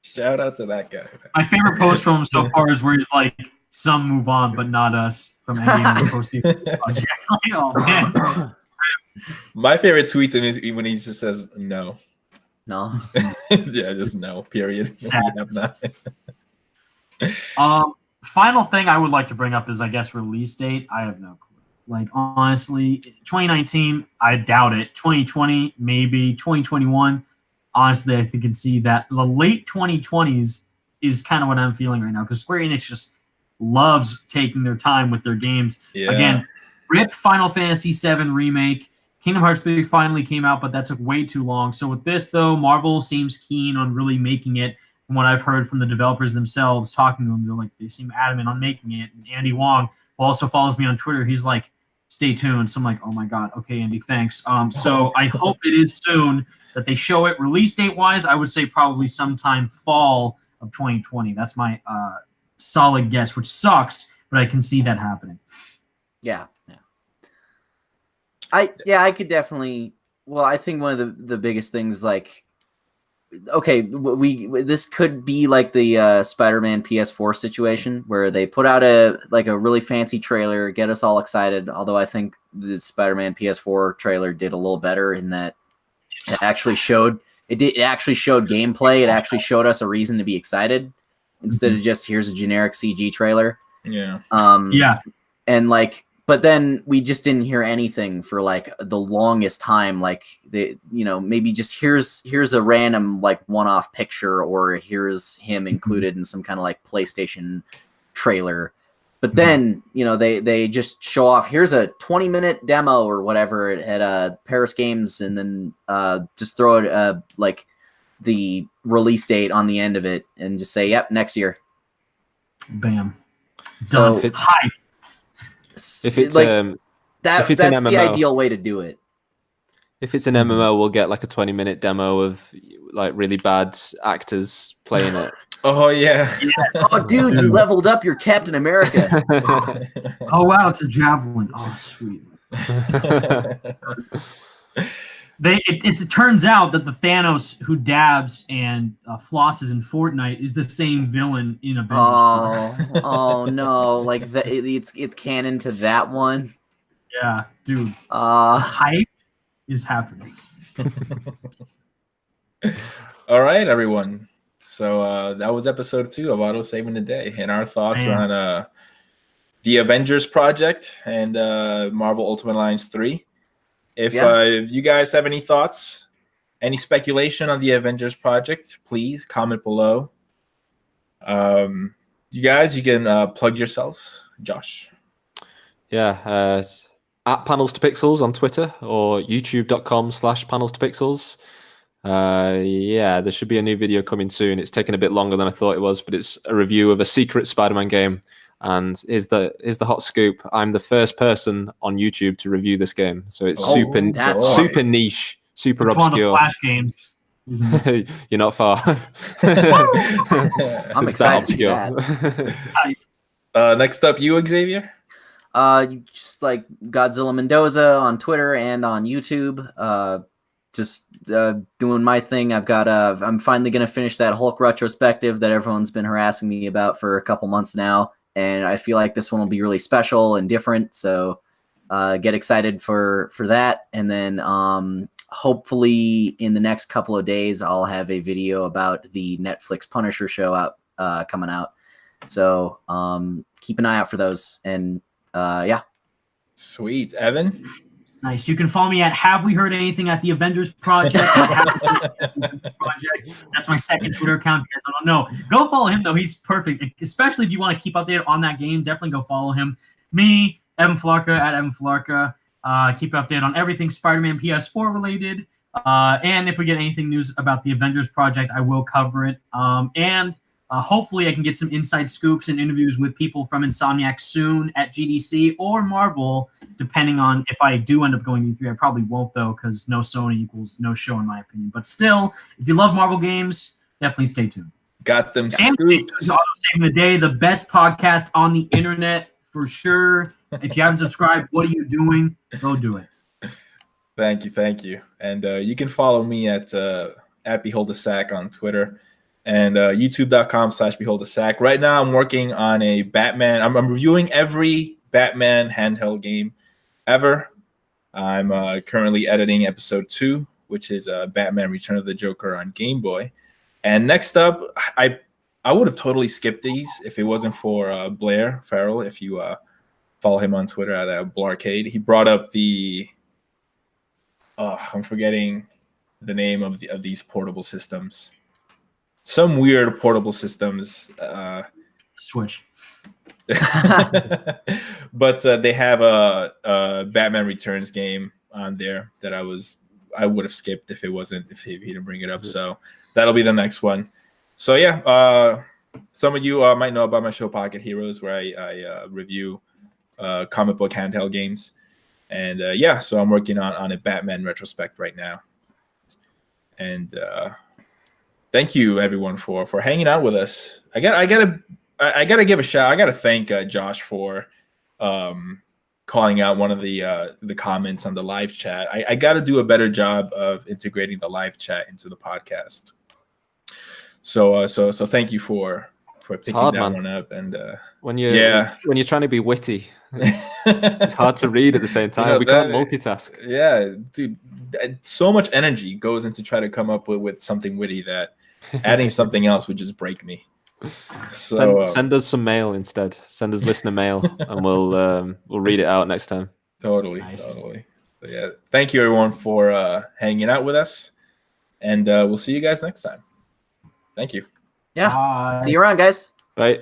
Shout out to that guy. Man. My favorite post from him so far is where he's like, "Some move on, but not us." From anyone post the project. Like, oh man. My favorite tweets is when he just says no. No. Yeah, just no. Period. Final thing I would like to bring up is, I guess, release date. I have no clue. Like, honestly, 2019, I doubt it. 2020, maybe. 2021, honestly, I think I can see that. The late 2020s is kind of what I'm feeling right now, because Square Enix just loves taking their time with their games. Yeah. Again, rip Final Fantasy VII Remake. Kingdom Hearts 3 finally came out, but that took way too long. So with this, though, Marvel seems keen on really making it. From what I've heard from the developers themselves, talking to them, they seem adamant on making it. And Andy Wong, who also follows me on Twitter, he's like, "Stay tuned." So I'm like, "Oh my god, okay, Andy, thanks." So I hope it is soon that they show it. Release date wise, I would say probably sometime fall of 2020. That's my solid guess, which sucks, but I can see that happening. Yeah. I could definitely. Well, I think one of the biggest things, like, okay, this could be like the Spider-Man PS4 situation where they put out a really fancy trailer, get us all excited. Although I think the Spider-Man PS4 trailer did a little better in that it actually showed gameplay. It actually showed us a reason to be excited instead of just here's a generic CG trailer. Yeah. Yeah. And but then we just didn't hear anything for the longest time. Maybe just here's a random one-off picture, or here's him included in some kind of PlayStation trailer. But then they just show off, here's a 20-minute demo or whatever at Paris Games, and then just throw it the release date on the end of it and just say, "Yep, next year." Bam. So hype. If it's that's an MMO, the ideal way to do it. If it's an MMO, we'll get a 20-minute demo of really bad actors playing it. Oh yeah. Oh, dude, you leveled up your Captain America. Oh wow, it's a javelin. Oh sweet. It turns out that the Thanos who dabs and flosses in Fortnite is the same villain in Avengers. Oh no! Like it's canon to that one. Yeah, dude. Hype is happening. All right, everyone. So that was episode 2 of Autosaving the Day, and our thoughts on the Avengers Project and Marvel Ultimate Alliance 3. If you guys have any thoughts, any speculation on the Avengers Project, please comment below. You guys, you can plug yourselves. Josh. Yeah, at Panels to Pixels on Twitter or youtube.com/Panels to Pixels. Yeah, there should be a new video coming soon. It's taken a bit longer than I thought it was, but it's a review of a secret Spider-Man game. And here's the hot scoop. I'm the first person on YouTube to review this game. So it's super niche, super obscure. One of the Flash games. You're not far. I'm excited to that. Next up, you, Xavier? Just like Godzilla Mendoza on Twitter and on YouTube. Just doing my thing. I'm finally gonna finish that Hulk retrospective that everyone's been harassing me about for a couple months now, and I feel like this one will be really special and different. So get excited for that, and then hopefully in the next couple of days I'll have a video about the Netflix Punisher show out coming out. So keep an eye out for those, and yeah. Sweet. Evan? Nice. You can follow me at Have We Heard Anything at the Avengers Project. That's my second Twitter account. If you guys don't know, go follow him though. He's perfect, especially if you want to keep updated on that game. Definitely go follow him. Me, Evan Flarka at Evan Flarka. Keep updated on everything Spider-Man PS4 related. And if we get anything news about the Avengers Project, I will cover it. And hopefully I can get some inside scoops and interviews with people from Insomniac soon at GDC or Marvel, depending on if I do end up going to E3. I probably won't, though, because no Sony equals no show, in my opinion. But still, if you love Marvel games, definitely stay tuned. Got them scoops. Autosaving the Day, the best podcast on the internet, for sure. If you haven't subscribed, what are you doing? Go do it. Thank you. And you can follow me at Behold the Sack on Twitter. And youtube.com/BeholdTheSack. Right now, I'm working on a Batman. I'm reviewing every Batman handheld game ever. I'm currently editing episode 2, which is Batman Return of the Joker on Game Boy. And next up, I would have totally skipped these if it wasn't for Blair Farrell. If you follow him on Twitter at Blarcade, he brought up the. I'm forgetting the name of these portable systems. Some weird portable systems. Switch. But they have a Batman Returns game on there that I would have skipped if he didn't bring it up. So that'll be the next one. So yeah, some of you might know about my show Pocket Heroes, where I review comic book handheld games. And yeah, so I'm working on a Batman retrospect right now. And thank you everyone for hanging out with us. I gotta give a shout. I gotta thank Josh for calling out one of the comments on the live chat. I gotta do a better job of integrating the live chat into the podcast. So thank you for picking that one up. And when you're trying to be witty, it's hard to read at the same time. We can't multitask. Yeah, dude, so much energy goes into try to come up with something witty that adding something else would just break me. So send us some mail instead. Send us listener mail, and we'll read it out next time. Totally. But yeah, thank you everyone for hanging out with us, and we'll see you guys next time. Thank you. Yeah. Bye. See you around, guys. Bye.